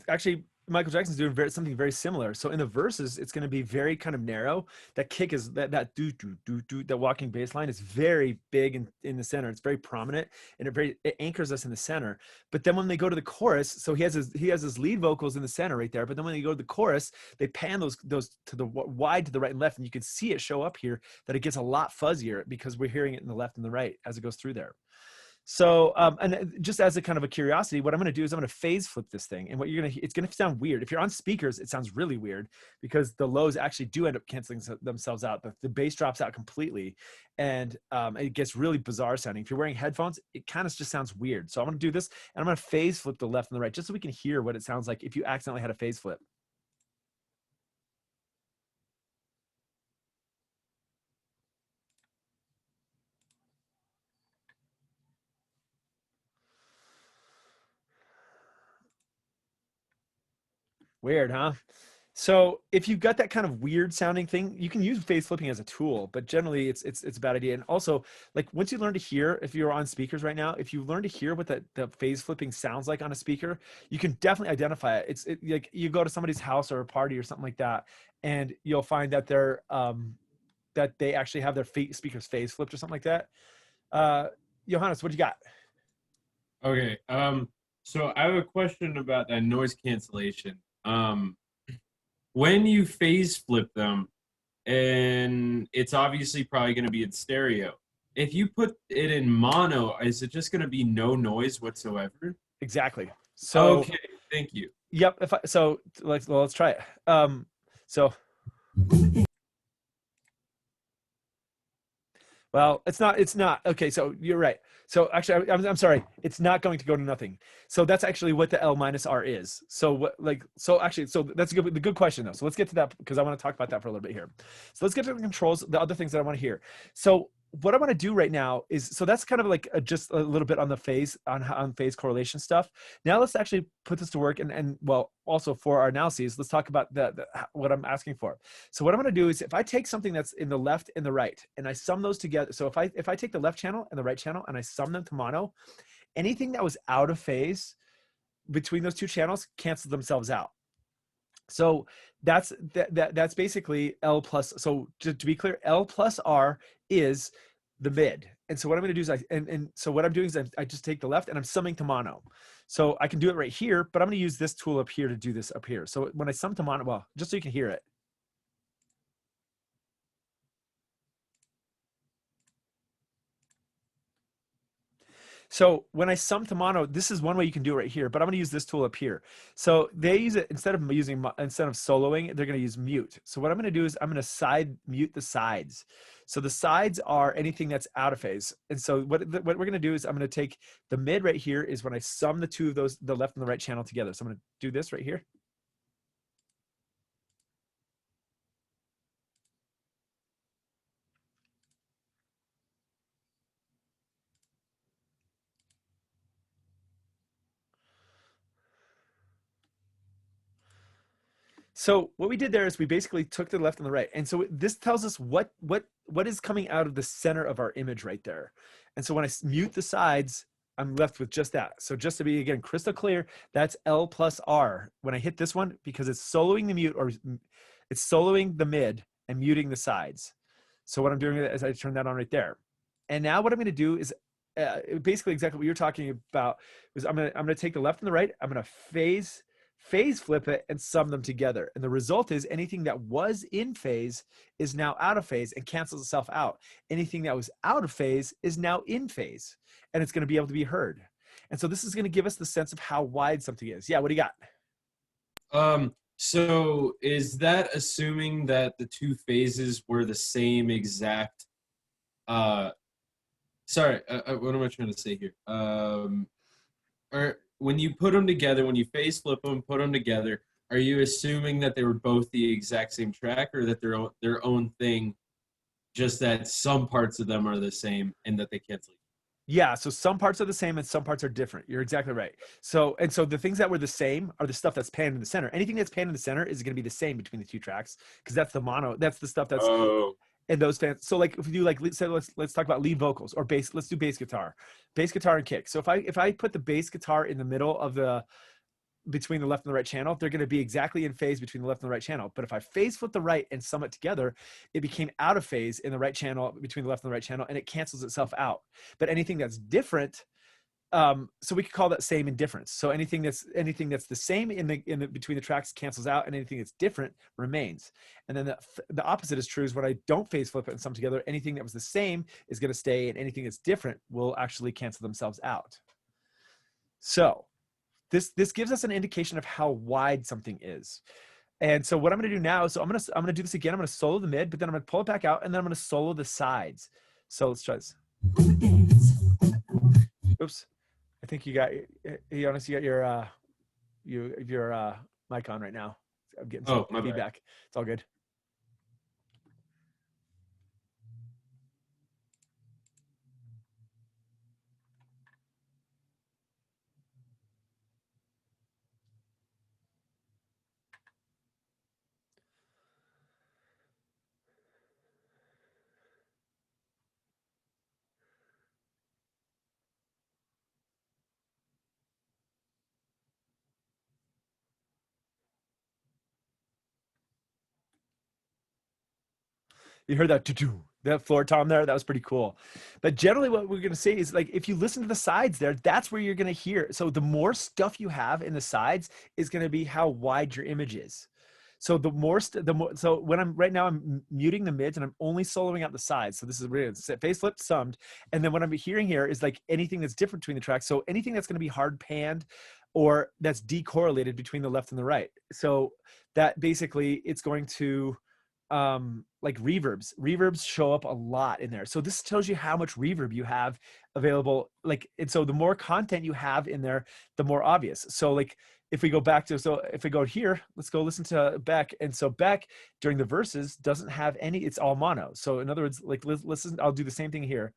actually Michael Jackson's doing something very similar. So in the verses, it's going to be very kind of narrow. That kick is that do do do do. That walking bass line is very big in the center. It's very prominent, and it anchors us in the center. But then when they go to the chorus, so he has his lead vocals in the center right there. But then when they go to the chorus, they pan those to the wide to the right and left, and you can see it show up here that it gets a lot fuzzier because we're hearing it in the left and the right as it goes through there. So, and just as a kind of a curiosity, what I'm going to do is I'm going to phase flip this thing. And it's going to sound weird. If you're on speakers, it sounds really weird because the lows actually do end up canceling themselves out. The bass drops out completely and it gets really bizarre sounding. If you're wearing headphones, it kind of just sounds weird. So I'm going to do this and I'm going to phase flip the left and the right just so we can hear what it sounds like if you accidentally had a phase flip. Weird, huh? So if you've got that kind of weird sounding thing, you can use phase flipping as a tool, but generally it's a bad idea. And also, like once you learn to hear, if you're on speakers right now, if you learn to hear what the phase flipping sounds like on a speaker, you can definitely identify it. Like you go to somebody's house or a party or something like that, and you'll find that that they actually have their speakers phase flipped or something like that. Johannes, what do you got? Okay. So I have a question about that noise cancellation. When you phase flip them, and it's obviously probably going to be in stereo. If you put it in mono, is it just going to be no noise whatsoever? Exactly. So, Okay, thank you. yep. So let's try it. So Well, it's not. Okay, so you're right. So actually, I'm sorry. It's not going to go to nothing. So that's actually what the L minus R is. So so that's the good question though. So let's get to that because I want to talk about that for a little bit here. So let's get to the controls, the other things that I want to hear. So what I want to do right now is, so that's kind of like just a little bit on the phase, on phase correlation stuff. Now let's actually put this to work, and well, also for our analyses, let's talk about what I'm asking for. So what I'm going to do is, if I take something that's in the left and the right, and I sum those together. So if I take the left channel and the right channel and I sum them to mono, anything that was out of phase between those two channels cancel themselves out. So that's basically L plus. So to be clear, L plus R is the mid. And so what I'm going to do is so what I'm doing is I just take the left and I'm summing to mono. So I can do it right here, but I'm going to use this tool up here to do this up here. So when I sum to mono, well, just so you can hear it. So when I sum to mono, this is one way you can do it right here, but I'm going to use this tool up here. So they use it instead of soloing, they're going to use mute. So what I'm going to do is I'm going to mute the sides. So the sides are anything that's out of phase. And so what we're going to do is I'm going to take the mid right here is when I sum the two of those, the left and the right channel together. So I'm going to do this right here. So what we did there is we basically took the left and the right. And so this tells us what is coming out of the center of our image right there. And so when I mute the sides, I'm left with just that. So just to be, again, crystal clear, that's L plus R when I hit this one, because it's soloing the mute, or it's soloing the mid and muting the sides. So what I'm doing is I turn that on right there. And now what I'm going to do is basically exactly what you're talking about. Is I'm going to take the left and the right. I'm going to phase flip it and sum them together. And the result is anything that was in phase is now out of phase and cancels itself out. Anything that was out of phase is now in phase, and it's going to be able to be heard. And so this is going to give us the sense of how wide something is. Yeah, what do you got? So is that assuming that the two phases were the same exact uh sorry, what am I trying to say here? Or when you put them together, when you phase flip them, put them together, are you assuming that they were both the exact same track, or that their own thing, just that some parts of them are the same and that they cancel? Yeah, so some parts are the same and some parts are different. You're exactly right. So the things that were the same are the stuff that's panned in the center. Anything that's panned in the center is going to be the same between the two tracks, because that's the mono. That's the stuff that's Oh, in those fans. So like if you do like, so let's talk about lead vocals or bass. Let's do bass guitar and kick. So if I put the bass guitar in the middle of the, between the left and the right channel, they're going to be exactly in phase between the left and the right channel. But if I phase flip the right and sum it together, it became out of phase in the right channel, between the left and the right channel, and it cancels itself out. But anything that's different, so we could call that same and difference. So anything that's the same in the between the tracks cancels out, and anything that's different remains. And then the opposite is true, is when I don't phase flip it and sum together, anything that was the same is going to stay, and anything that's different will actually cancel themselves out. So this gives us an indication of how wide something is. And so what I'm going to do now is, so I'm going to do this again. I'm going to solo the mid, but then I'm going to pull it back out, and then I'm going to solo the sides. So let's try this. Oops. I think you got, Jonas, you got your mic on right now. I'm getting some my bad. feedback. It's all good. You heard that doo-doo, that floor tom there? That was pretty cool. But generally what we're going to say is like, if you listen to the sides there, that's where you're going to hear. So the more stuff you have in the sides is going to be how wide your image is. So the more, so when I'm right now, I'm muting the mids and I'm only soloing out the sides. So this is really face flip summed. And then what I'm hearing here is like anything that's different between the tracks. So anything that's going to be hard panned or that's decorrelated between the left and the right. So that basically it's going to, like reverbs show up a lot in there. So this tells you how much reverb you have available. Like, and so the more content you have in there, the more obvious. So like, if we go back to, so if we go here, let's go listen to Beck. And so Beck during the verses doesn't have any, it's all mono. So in other words, like listen, I'll do the same thing here.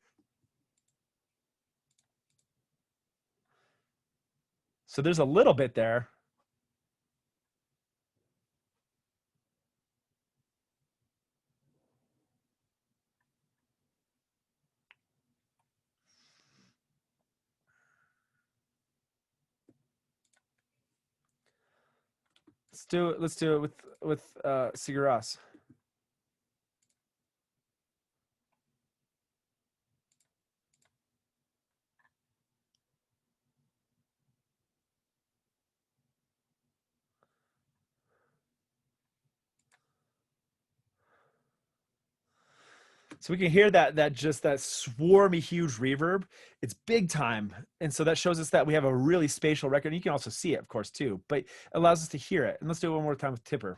So there's a little bit there. Let's do it with Sigur Rós. So we can hear that just that swarmy huge reverb. It's big time. And so that shows us that we have a really spatial record. And you can also see it, of course, too, but it allows us to hear it. And let's do it one more time with Tipper.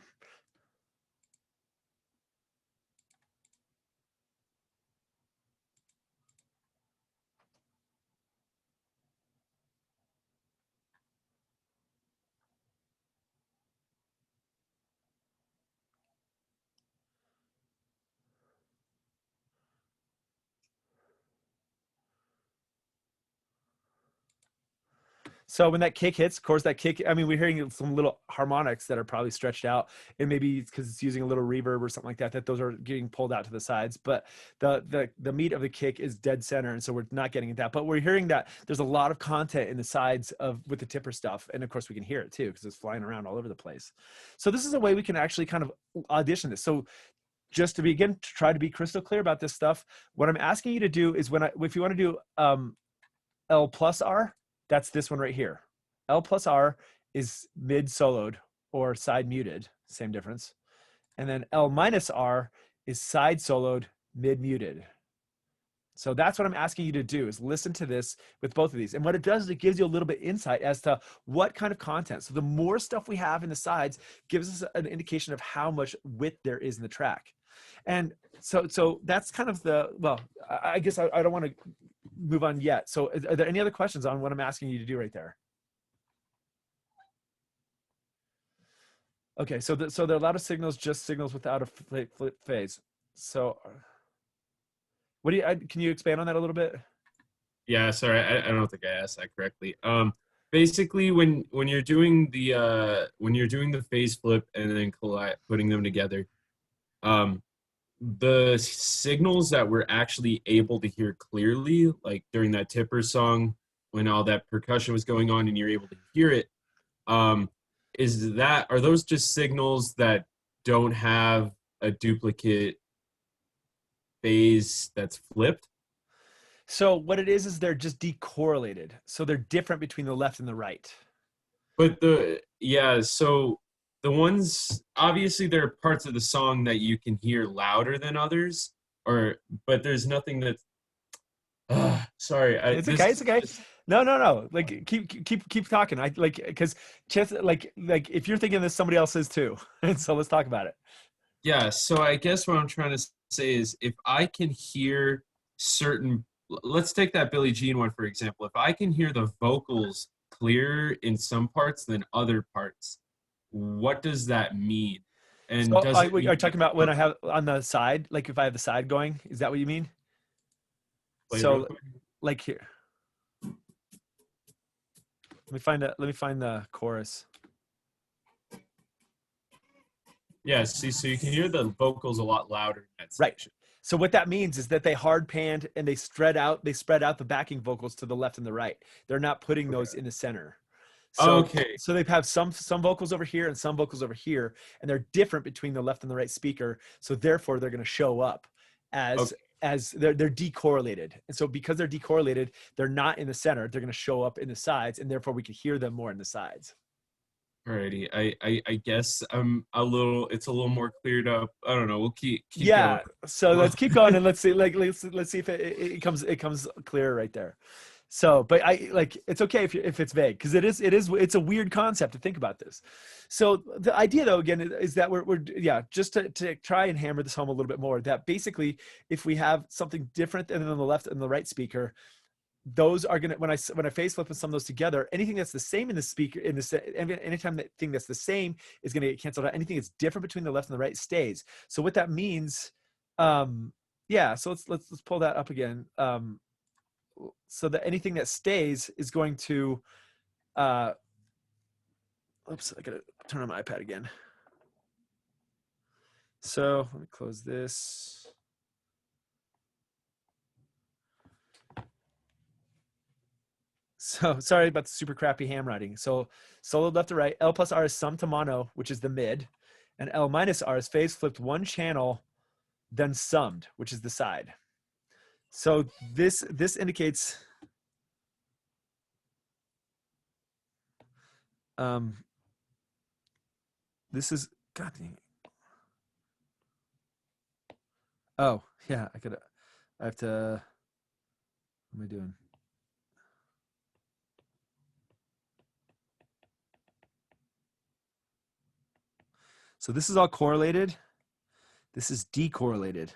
So when that kick hits, of course, that kick, I mean, we're hearing some little harmonics that are probably stretched out, and maybe it's because it's using a little reverb or something like that, that those are getting pulled out to the sides. But the meat of the kick is dead center, and so we're not getting at that. But we're hearing that there's a lot of content in the sides of with the Tipper stuff, and of course we can hear it too because it's flying around all over the place. So this is a way we can actually kind of audition this. So just to begin, to try to be crystal clear about this stuff, what I'm asking you to do is if you want to do L plus R, that's this one right here. L plus R is mid soloed or side muted, same difference. And then L minus R is side soloed, mid muted. So that's what I'm asking you to do, is listen to this with both of these. And what it does is it gives you a little bit insight as to what kind of content. So the more stuff we have in the sides gives us an indication of how much width there is in the track. And so that's kind of the, well, I guess I don't want to move on yet. So are there any other questions on what I'm asking you to do right there? Okay, so there are a lot of signals, just signals without a flip phase. So what do you, can you expand on that a little bit? Yeah, sorry, I don't think I asked that correctly. Basically, when you're doing the phase flip and then putting them together, the signals that we're actually able to hear clearly, like during that Tipper song, when all that percussion was going on and you're able to hear it, are those just signals that don't have a duplicate phase that's flipped? So what it is they're just decorrelated. So they're different between the left and the right. But so the ones, obviously there are parts of the song that you can hear louder than others, but there's nothing that's, sorry. It's okay. No. Like keep talking. I like, because like if you're thinking this, somebody else is too. And so let's talk about it. Yeah. So I guess what I'm trying to say is if I can hear let's take that Billie Jean one, for example. If I can hear the vocals clearer in some parts than other parts, what does that mean? And so are you talking about when I have on the side, like if I have the side going, is that what you mean? So like here, let me find the chorus. Yeah, see, so you can hear the vocals a lot louder. Right. So what that means is that they hard panned and they spread out the backing vocals to the left and the right. They're not putting those in the center. So, Okay. so they have some vocals over here and some vocals over here, and they're different between the left and the right speaker. So therefore, they're going to show up as Okay. as they're decorrelated. And so because they're decorrelated, they're not in the center. They're going to show up in the sides, and therefore we can hear them more in the sides. Alrighty. I guess I'm a little. It's a little more cleared up. I don't know. We'll keep Yeah. going. So let's keep going and let's see. Let's see if it comes clear right there. So, but I like it's okay if it's vague because it's a weird concept to think about this. So the idea though again is that we're just to try and hammer this home a little bit more, that basically if we have something different than on the left and the right speaker, those are gonna when I face flip and sum those together, anything that's the same in the speaker anytime that thing that's the same is gonna get canceled out. Anything that's different between the left and the right stays. So what that means, yeah. So let's pull that up again. So that anything that stays is going to oops, I gotta turn on my iPad again. So let me close this. So sorry about the super crappy handwriting. So soloed left to right, L plus R is sum to mono, which is the mid, and L minus R is phase flipped one channel, then summed, which is the side. So this indicates this is God dang it. Oh yeah, I have to. What am I doing? So this is all correlated. This is decorrelated.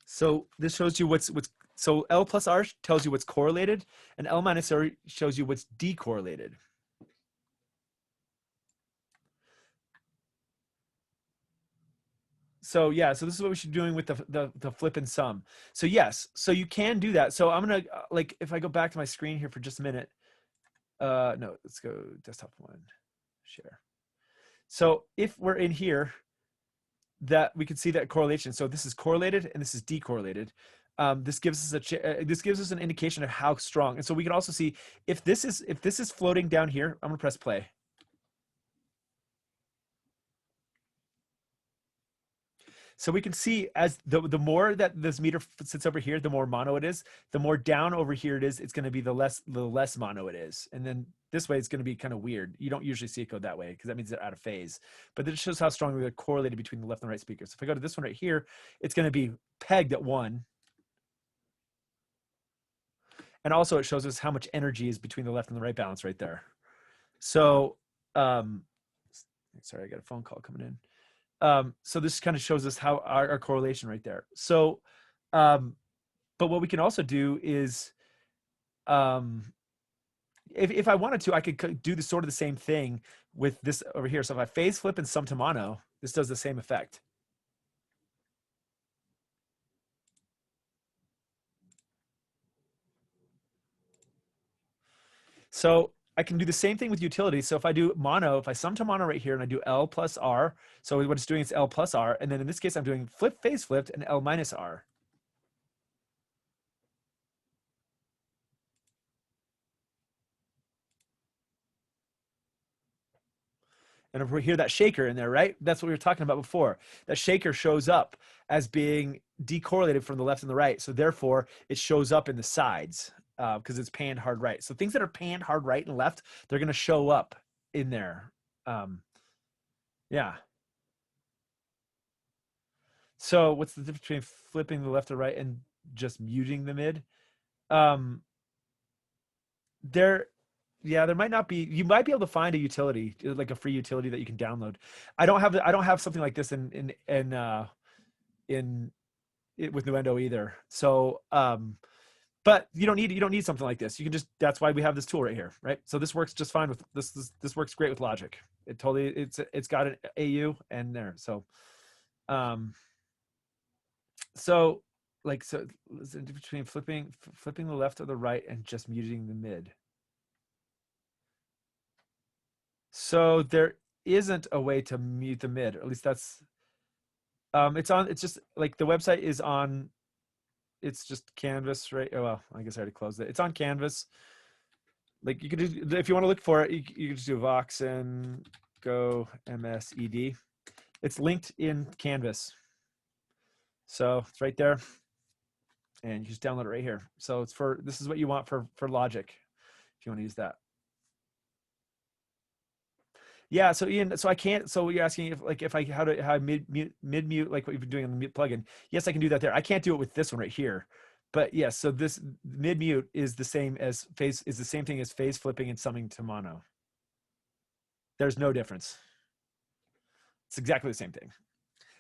So this shows you what's so L plus R tells you what's correlated, and L minus R shows you what's decorrelated. So yeah, so this is what we should be doing with the flip and sum. So yes, so you can do that. So I'm gonna like if I go back to my screen here for just a minute. No, let's go desktop one, share. So if we're in here, that we can see that correlation. So this is correlated and this is decorrelated. This gives us an indication of how strong. And so we can also see if this is floating down here. I'm gonna press play. So we can see as the more that this meter sits over here, the more mono it is. The more down over here it is, it's going to be the less mono it is. And then this way it's going to be kind of weird. You don't usually see it go that way because that means they're out of phase. But this shows how strongly they're correlated between the left and right speakers. If I go to this one right here, it's going to be pegged at 1. And also it shows us how much energy is between the left and the right balance right there. So, sorry, I got a phone call coming in. So this kind of shows us how our correlation right there. So, but what we can also do is, if I wanted to, I could do the sort of the same thing with this over here. So if I phase flip and sum to mono, this does the same effect. So I can do the same thing with utility. So if I do mono, if I sum to mono right here and I do L plus R, so what it's doing is L plus R. And then in this case, I'm doing phase flipped and L minus R. And if we hear that shaker in there, right? That's what we were talking about before. That shaker shows up as being decorrelated from the left and the right. So therefore, it shows up in the sides because it's panned hard right. So things that are panned hard right and left, they're going to show up in there. Yeah. So what's the difference between flipping the left or right and just muting the mid? There might not be. You might be able to find a utility, like a free utility that you can download. I don't have something like this in with Nuendo either. So, but you don't need something like this. You can just. That's why we have this tool right here, right? So this works just fine with this. This works great with Logic. It totally. It's got an AU and there. So, so between flipping the left or the right and just muting the mid. So there isn't a way to mute the mid, or at least that's it's just like the website is on it's just Canvas, right? Oh, well, I guess I already closed it. It's on Canvas. Like you could do, if you want to look for it, you can just do Voxen Go MSED. It's linked in Canvas. So it's right there. And you just download it right here. So it's for, this is what you want for Logic, if you want to use that. Yeah, so Ian, so I can't, so you're asking if like, if I, how I mid mute, like what you've been doing on the mute plugin. Yes, I can do that there. I can't do it with this one right here. But yes, so this mid mute is the same as phase, is the same thing as phase flipping and summing to mono. There's no difference. It's exactly the same thing.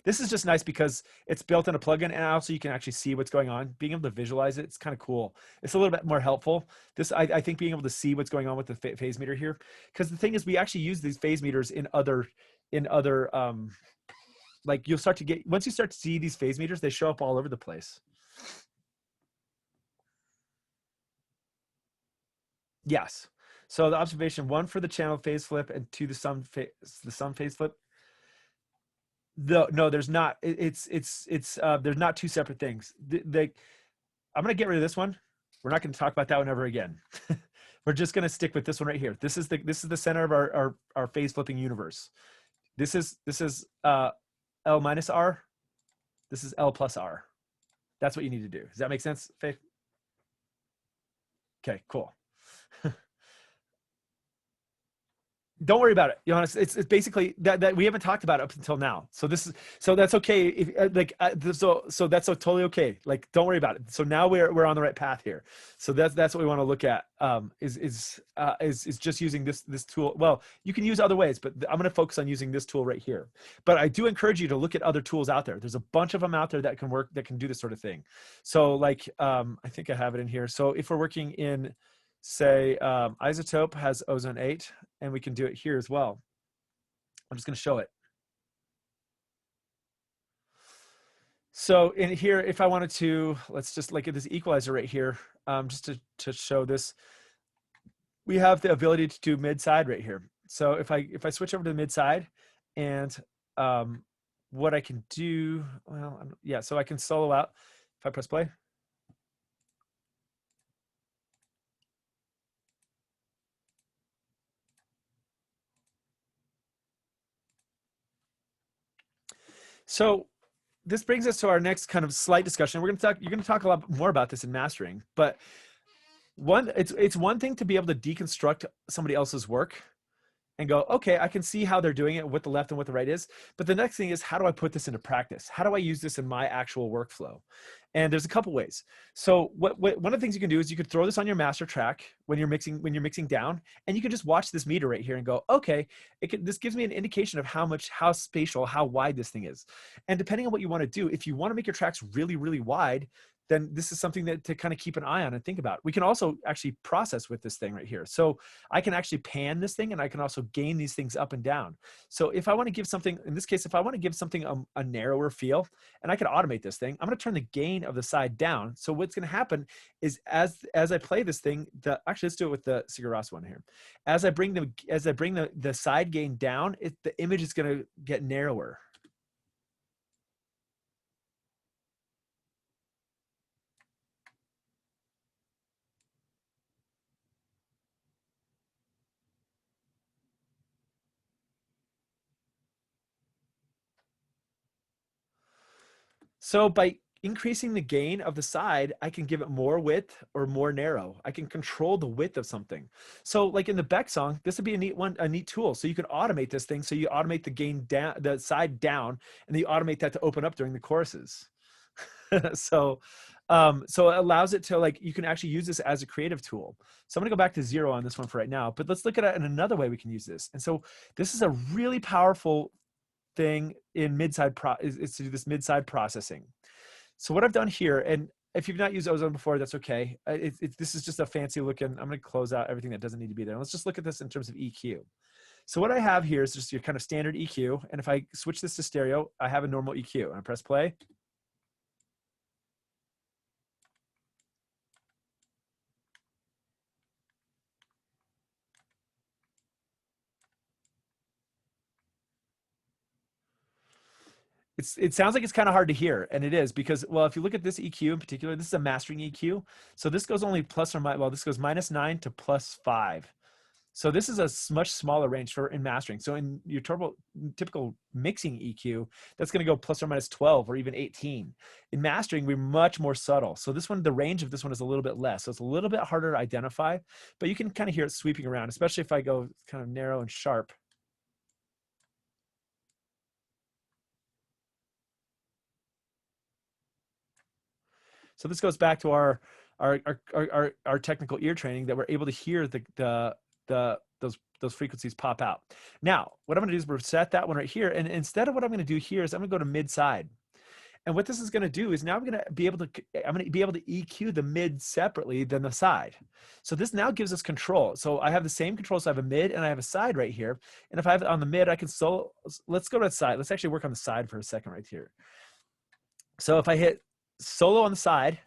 This is just nice because it's built in a plugin, and also you can actually see what's going on. Being able to visualize it, it's kind of cool. It's a little bit more helpful. This, I think, being able to see what's going on with the phase meter here, because the thing is, we actually use these phase meters in other, like you'll start to get, once you start to see these phase meters, they show up all over the place. Yes. So the observation, 1 for the channel phase flip and 2 the sum phase flip. No, there's not. It's there's not 2 separate things. I'm gonna get rid of this one. We're not gonna talk about that one ever again. We're just gonna stick with this one right here. This is the center of our phase flipping universe. This is L minus R. This is L plus R. That's what you need to do. Does that make sense, Faith? Okay, cool. Don't worry about it. You know, it's basically that we haven't talked about it up until now. So this is, so that's okay. If so that's so totally okay. Like, don't worry about it. So now we're on the right path here. So that's what we want to look at. Is just using this tool. Well, you can use other ways, but I'm going to focus on using this tool right here. But I do encourage you to look at other tools out there. There's a bunch of them out there that can work, that can do this sort of thing. So like, I think I have it in here. So if we're working in, say, iZotope has ozone 8, and we can do it here as well. I'm just going to show it. So in here, if I wanted to, let's just look at this equalizer right here, just to show this. We have the ability to do mid side right here. So if I switch over to the mid side, and what I can do, well, yeah, so I can solo out if I press play. So this brings us to our next kind of slight discussion. You're going to talk a lot more about this in mastering, but it's one thing to be able to deconstruct somebody else's work and go, okay, I can see how they're doing it, what the left and what the right is. But the next thing is, how do I put this into practice? How do I use this in my actual workflow? And there's a couple ways. So one of the things you can do is you could throw this on your master track when you're mixing down, and you can just watch this meter right here and go, okay, this gives me an indication of how spatial, how wide this thing is. And depending on what you want to do, if you want to make your tracks really, really wide, then this is something that to kind of keep an eye on and think about. We can also actually process with this thing right here. So I can actually pan this thing, and I can also gain these things up and down. So if I want to give something, in this case, if I want to give something a narrower feel, and I can automate this thing, I'm going to turn the gain of the side down. So what's going to happen is as I play this thing, actually let's do it with the Sigur Rós one here. As I bring the side gain down, the image is going to get narrower. So by increasing the gain of the side, I can give it more width or more narrow. I can control the width of something. So like in the Beck song, this would be a neat tool. So you can automate this thing. So you automate the gain down, the side down, and then you automate that to open up during the choruses. So it allows it to, like, you can actually use this as a creative tool. So I'm gonna go back to 0 on this one for right now, but let's look at it in another way we can use this. And so this is a really powerful thing in is to do this mid-side processing. So what I've done here, and if you've not used Ozone before, that's okay. This is just a fancy looking, I'm going to close out everything that doesn't need to be there. Let's just look at this in terms of EQ. So what I have here is just your kind of standard EQ. And if I switch this to stereo, I have a normal EQ, and I press play. it sounds like it's kind of hard to hear, and it is because, well, if you look at this EQ in particular, this is a mastering EQ. So this goes only plus or minus, well, this goes -9 to +5. So this is a much smaller range for in mastering. So in your typical mixing EQ, that's going to go plus or minus 12 or even 18. In mastering, we're much more subtle. So this one, the range of this one is a little bit less. So it's a little bit harder to identify, but you can kind of hear it sweeping around, especially if I go kind of narrow and sharp. So this goes back to our technical ear training, that we're able to hear those frequencies pop out. Now, what I'm going to do is reset that one right here, and instead of what I'm going to do here is I'm going to go to mid side. And what this is going to do is now I'm going to be able to EQ the mid separately than the side. So this now gives us control. So I have the same control. So I have a mid and I have a side right here. And if I have it on the mid, I can solo. Let's go to the side. Let's actually work on the side for a second right here. So if I hit solo on the side,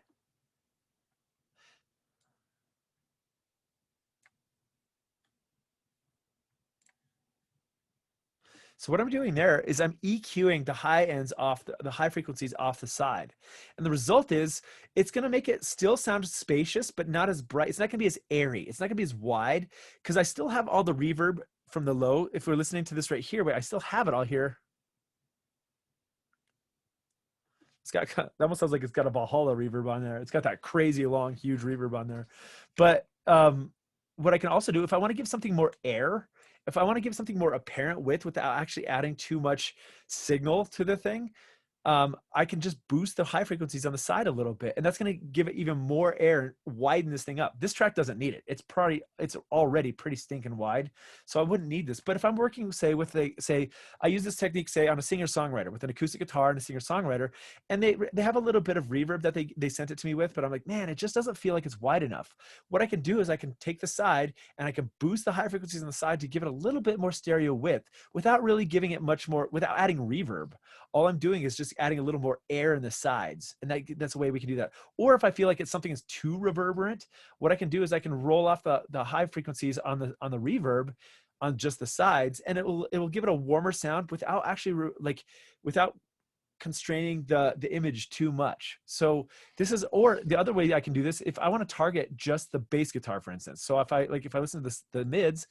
so what I'm doing there is I'm EQing the high ends off the high frequencies off the side. And the result is it's going to make it still sound spacious, but not as bright. It's not going to be as airy. It's not going to be as wide because I still have all the reverb from the low. If we're listening to this right here, but I still have it all here. It's got, that almost sounds like it's got a Valhalla reverb on there. It's got that crazy long, huge reverb on there. But what I can also do, if I want to give something more air, if I want to give something more apparent width without actually adding too much signal to the thing, I can just boost the high frequencies on the side a little bit, and that's going to give it even more air and widen this thing up. This track doesn't need it. It's already pretty stinking wide, so I wouldn't need this. But if I'm working, say, with I use this technique, say, on a singer-songwriter with an acoustic guitar and a singer-songwriter, and they have a little bit of reverb that they sent it to me with, but I'm like, man, it just doesn't feel like it's wide enough. What I can do is I can take the side and I can boost the high frequencies on the side to give it a little bit more stereo width without really giving it much more, without adding reverb. All I'm doing is just adding a little more air in the sides, and that's a way we can do that. Or if I feel like something is too reverberant, what I can do is I can roll off the high frequencies on the reverb on just the sides, and it will give it a warmer sound without actually without constraining the image too much. So this is, or the other way I can do this, if I want to target just the bass guitar, for instance. So if I listen to the mids,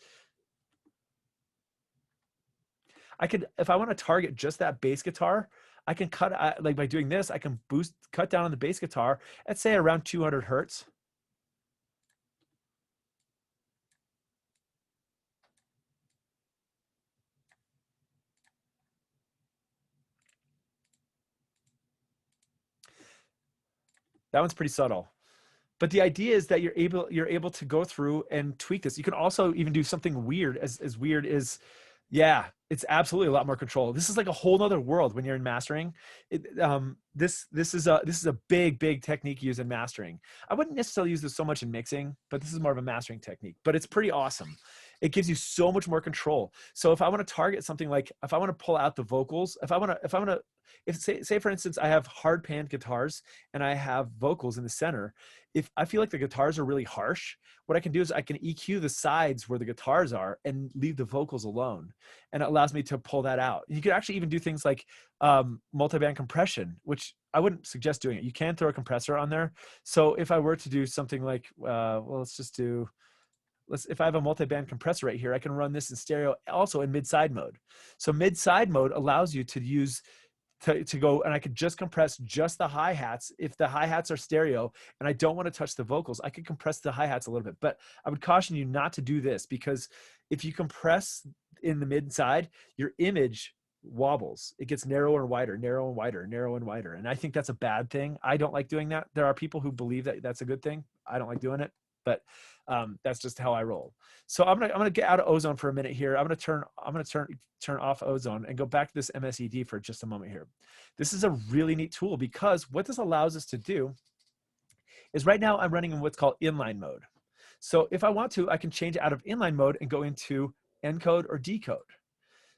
if I want to target just that bass guitar, I can cut, by doing this, I can cut down on the bass guitar at, say, around 200 Hertz. That one's pretty subtle. But the idea is that you're able to go through and tweak this. You can also even do something weird, as weird as, yeah, it's absolutely a lot more control. This is like a whole nother world when you're in mastering. This is a big technique used in mastering. I wouldn't necessarily use this so much in mixing, but this is more of a mastering technique. But it's pretty awesome. It gives you so much more control. So if I want to target something, like if I want to pull out the vocals, say for instance, I have hard panned guitars and I have vocals in the center. If I feel like the guitars are really harsh, what I can do is I can EQ the sides where the guitars are and leave the vocals alone. And it allows me to pull that out. You could actually even do things like multiband compression, which I wouldn't suggest doing it. You can throw a compressor on there. So if I were to do something like, if I have a multi-band compressor right here, I can run this in stereo also in mid-side mode. So mid-side mode allows you to use, to go, and I could just compress just the hi-hats. If the hi-hats are stereo and I don't want to touch the vocals, I could compress the hi-hats a little bit. But I would caution you not to do this, because if you compress in the mid-side, your image wobbles. It gets narrower and wider, narrow and wider, narrow and wider. And I think that's a bad thing. I don't like doing that. There are people who believe that that's a good thing. I don't like doing it, but that's just how I roll. So I'm gonna get out of Ozone for a minute here. I'm gonna turn off Ozone and go back to this MSED for just a moment here. This is a really neat tool, because what this allows us to do is, right now I'm running in what's called inline mode. So if I want to, I can change out of inline mode and go into encode or decode.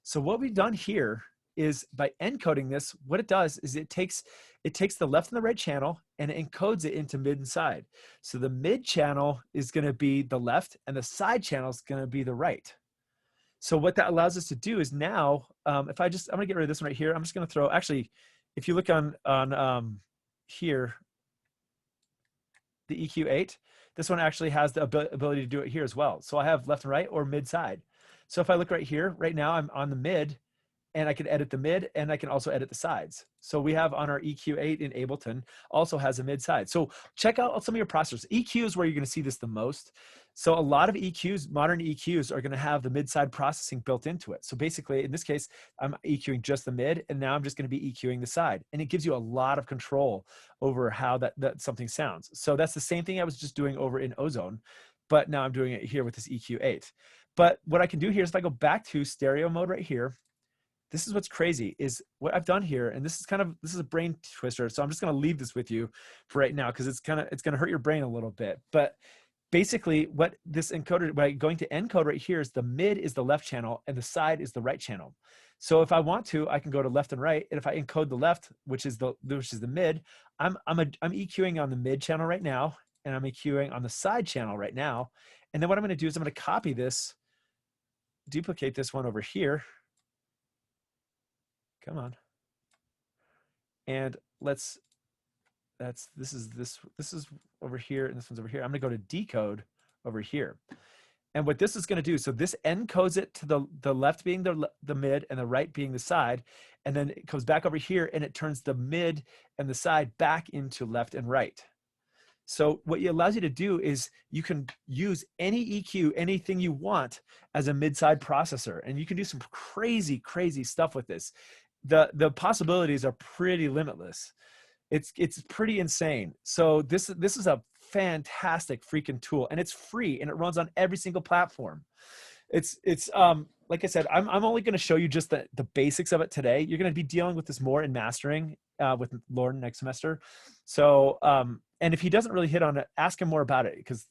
So what we've done here is, by encoding this, what it does is it takes the left and the right channel and it encodes it into mid and side. So the mid channel is going to be the left and the side channel is going to be the right. So what that allows us to do is now, if I'm gonna get rid of this one right here. I'm just gonna throw, actually, if you look on here, the EQ8, this one actually has the ability to do it here as well. So I have left and right or mid side. So if I look right here, right now I'm on the mid, and I can edit the mid, and I can also edit the sides. So we have on our EQ8 in Ableton also has a mid side. So check out some of your processors. EQ is where you're gonna see this the most. So a lot of EQs, modern EQs, are gonna have the mid side processing built into it. So basically, in this case, I'm EQing just the mid, and now I'm just gonna be EQing the side. And it gives you a lot of control over how that something sounds. So that's the same thing I was just doing over in Ozone, but now I'm doing it here with this EQ8. But what I can do here is if I go back to stereo mode right here, this is what's crazy is what I've done here. And this is a brain twister. So I'm just going to leave this with you for right now, because it's going to hurt your brain a little bit. But basically what this encoder, by going to encode right here, is the mid is the left channel and the side is the right channel. So if I want to, I can go to left and right. And if I encode the left, which is the mid, I'm EQing on the mid channel right now, and I'm EQing on the side channel right now. And then what I'm going to do is I'm going to copy this, duplicate this one over here. Come on. And this is over here, and this one's over here. I'm gonna go to decode over here. And what this is gonna do, so this encodes it to the left being the mid and the right being the side, and then it comes back over here and it turns the mid and the side back into left and right. So what it allows you to do is you can use any EQ, anything you want, as a mid-side processor, and you can do some crazy, crazy stuff with this. The possibilities are pretty limitless. It's pretty insane. So this is a fantastic freaking tool, and it's free, and it runs on every single platform. It's like I said, I'm only going to show you just the basics of it today. You're going to be dealing with this more in mastering with Lauren next semester. So and if he doesn't really hit on it, ask him more about it, because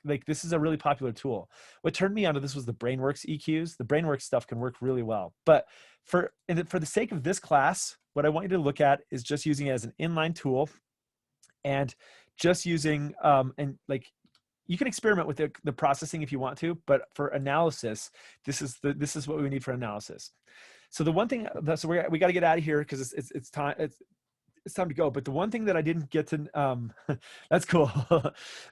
like this is a really popular tool. What turned me onto this was the BrainWorks EQs. The BrainWorks stuff can work really well. But for the sake of this class, what I want you to look at is just using it as an inline tool, and just using and like, you can experiment with the processing if you want to, but for analysis, this is what we need for analysis. So the one thing, so we got to get out of here because it's time to go. But the one thing that I didn't get to, that's cool.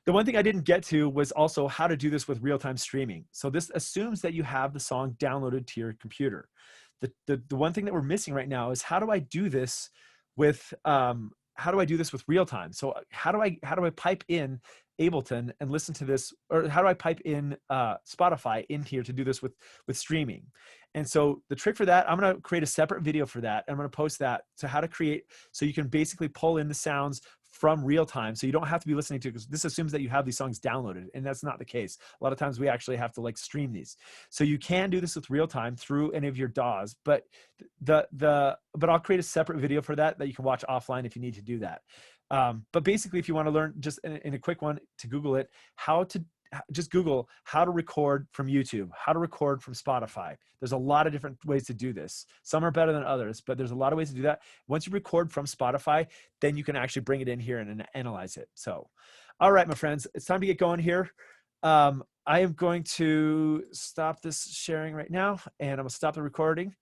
The one thing I didn't get to was also how to do this with real-time streaming. So this assumes that you have the song downloaded to your computer. The one thing that we're missing right now is how do I do this with real time? So how do I pipe in Ableton and listen to this, or how do I pipe in Spotify in here to do this with streaming? And so the trick for that, I'm going to create a separate video for that. I'm going to post that to how to create, so you can basically pull in the sounds from real time. So you don't have to be listening to, because this assumes that you have these songs downloaded, and that's not the case. A lot of times we actually have to like stream these. So you can do this with real time through any of your DAWs, but but I'll create a separate video for that you can watch offline if you need to do that. But basically, if you want to learn just in a quick one, to Google it, just Google how to record from YouTube, how to record from Spotify. There's a lot of different ways to do this. Some are better than others, but there's a lot of ways to do that. Once you record from Spotify, then you can actually bring it in here and analyze it. So, all right, my friends, it's time to get going here. I am going to stop this sharing right now, and I'm gonna stop the recording.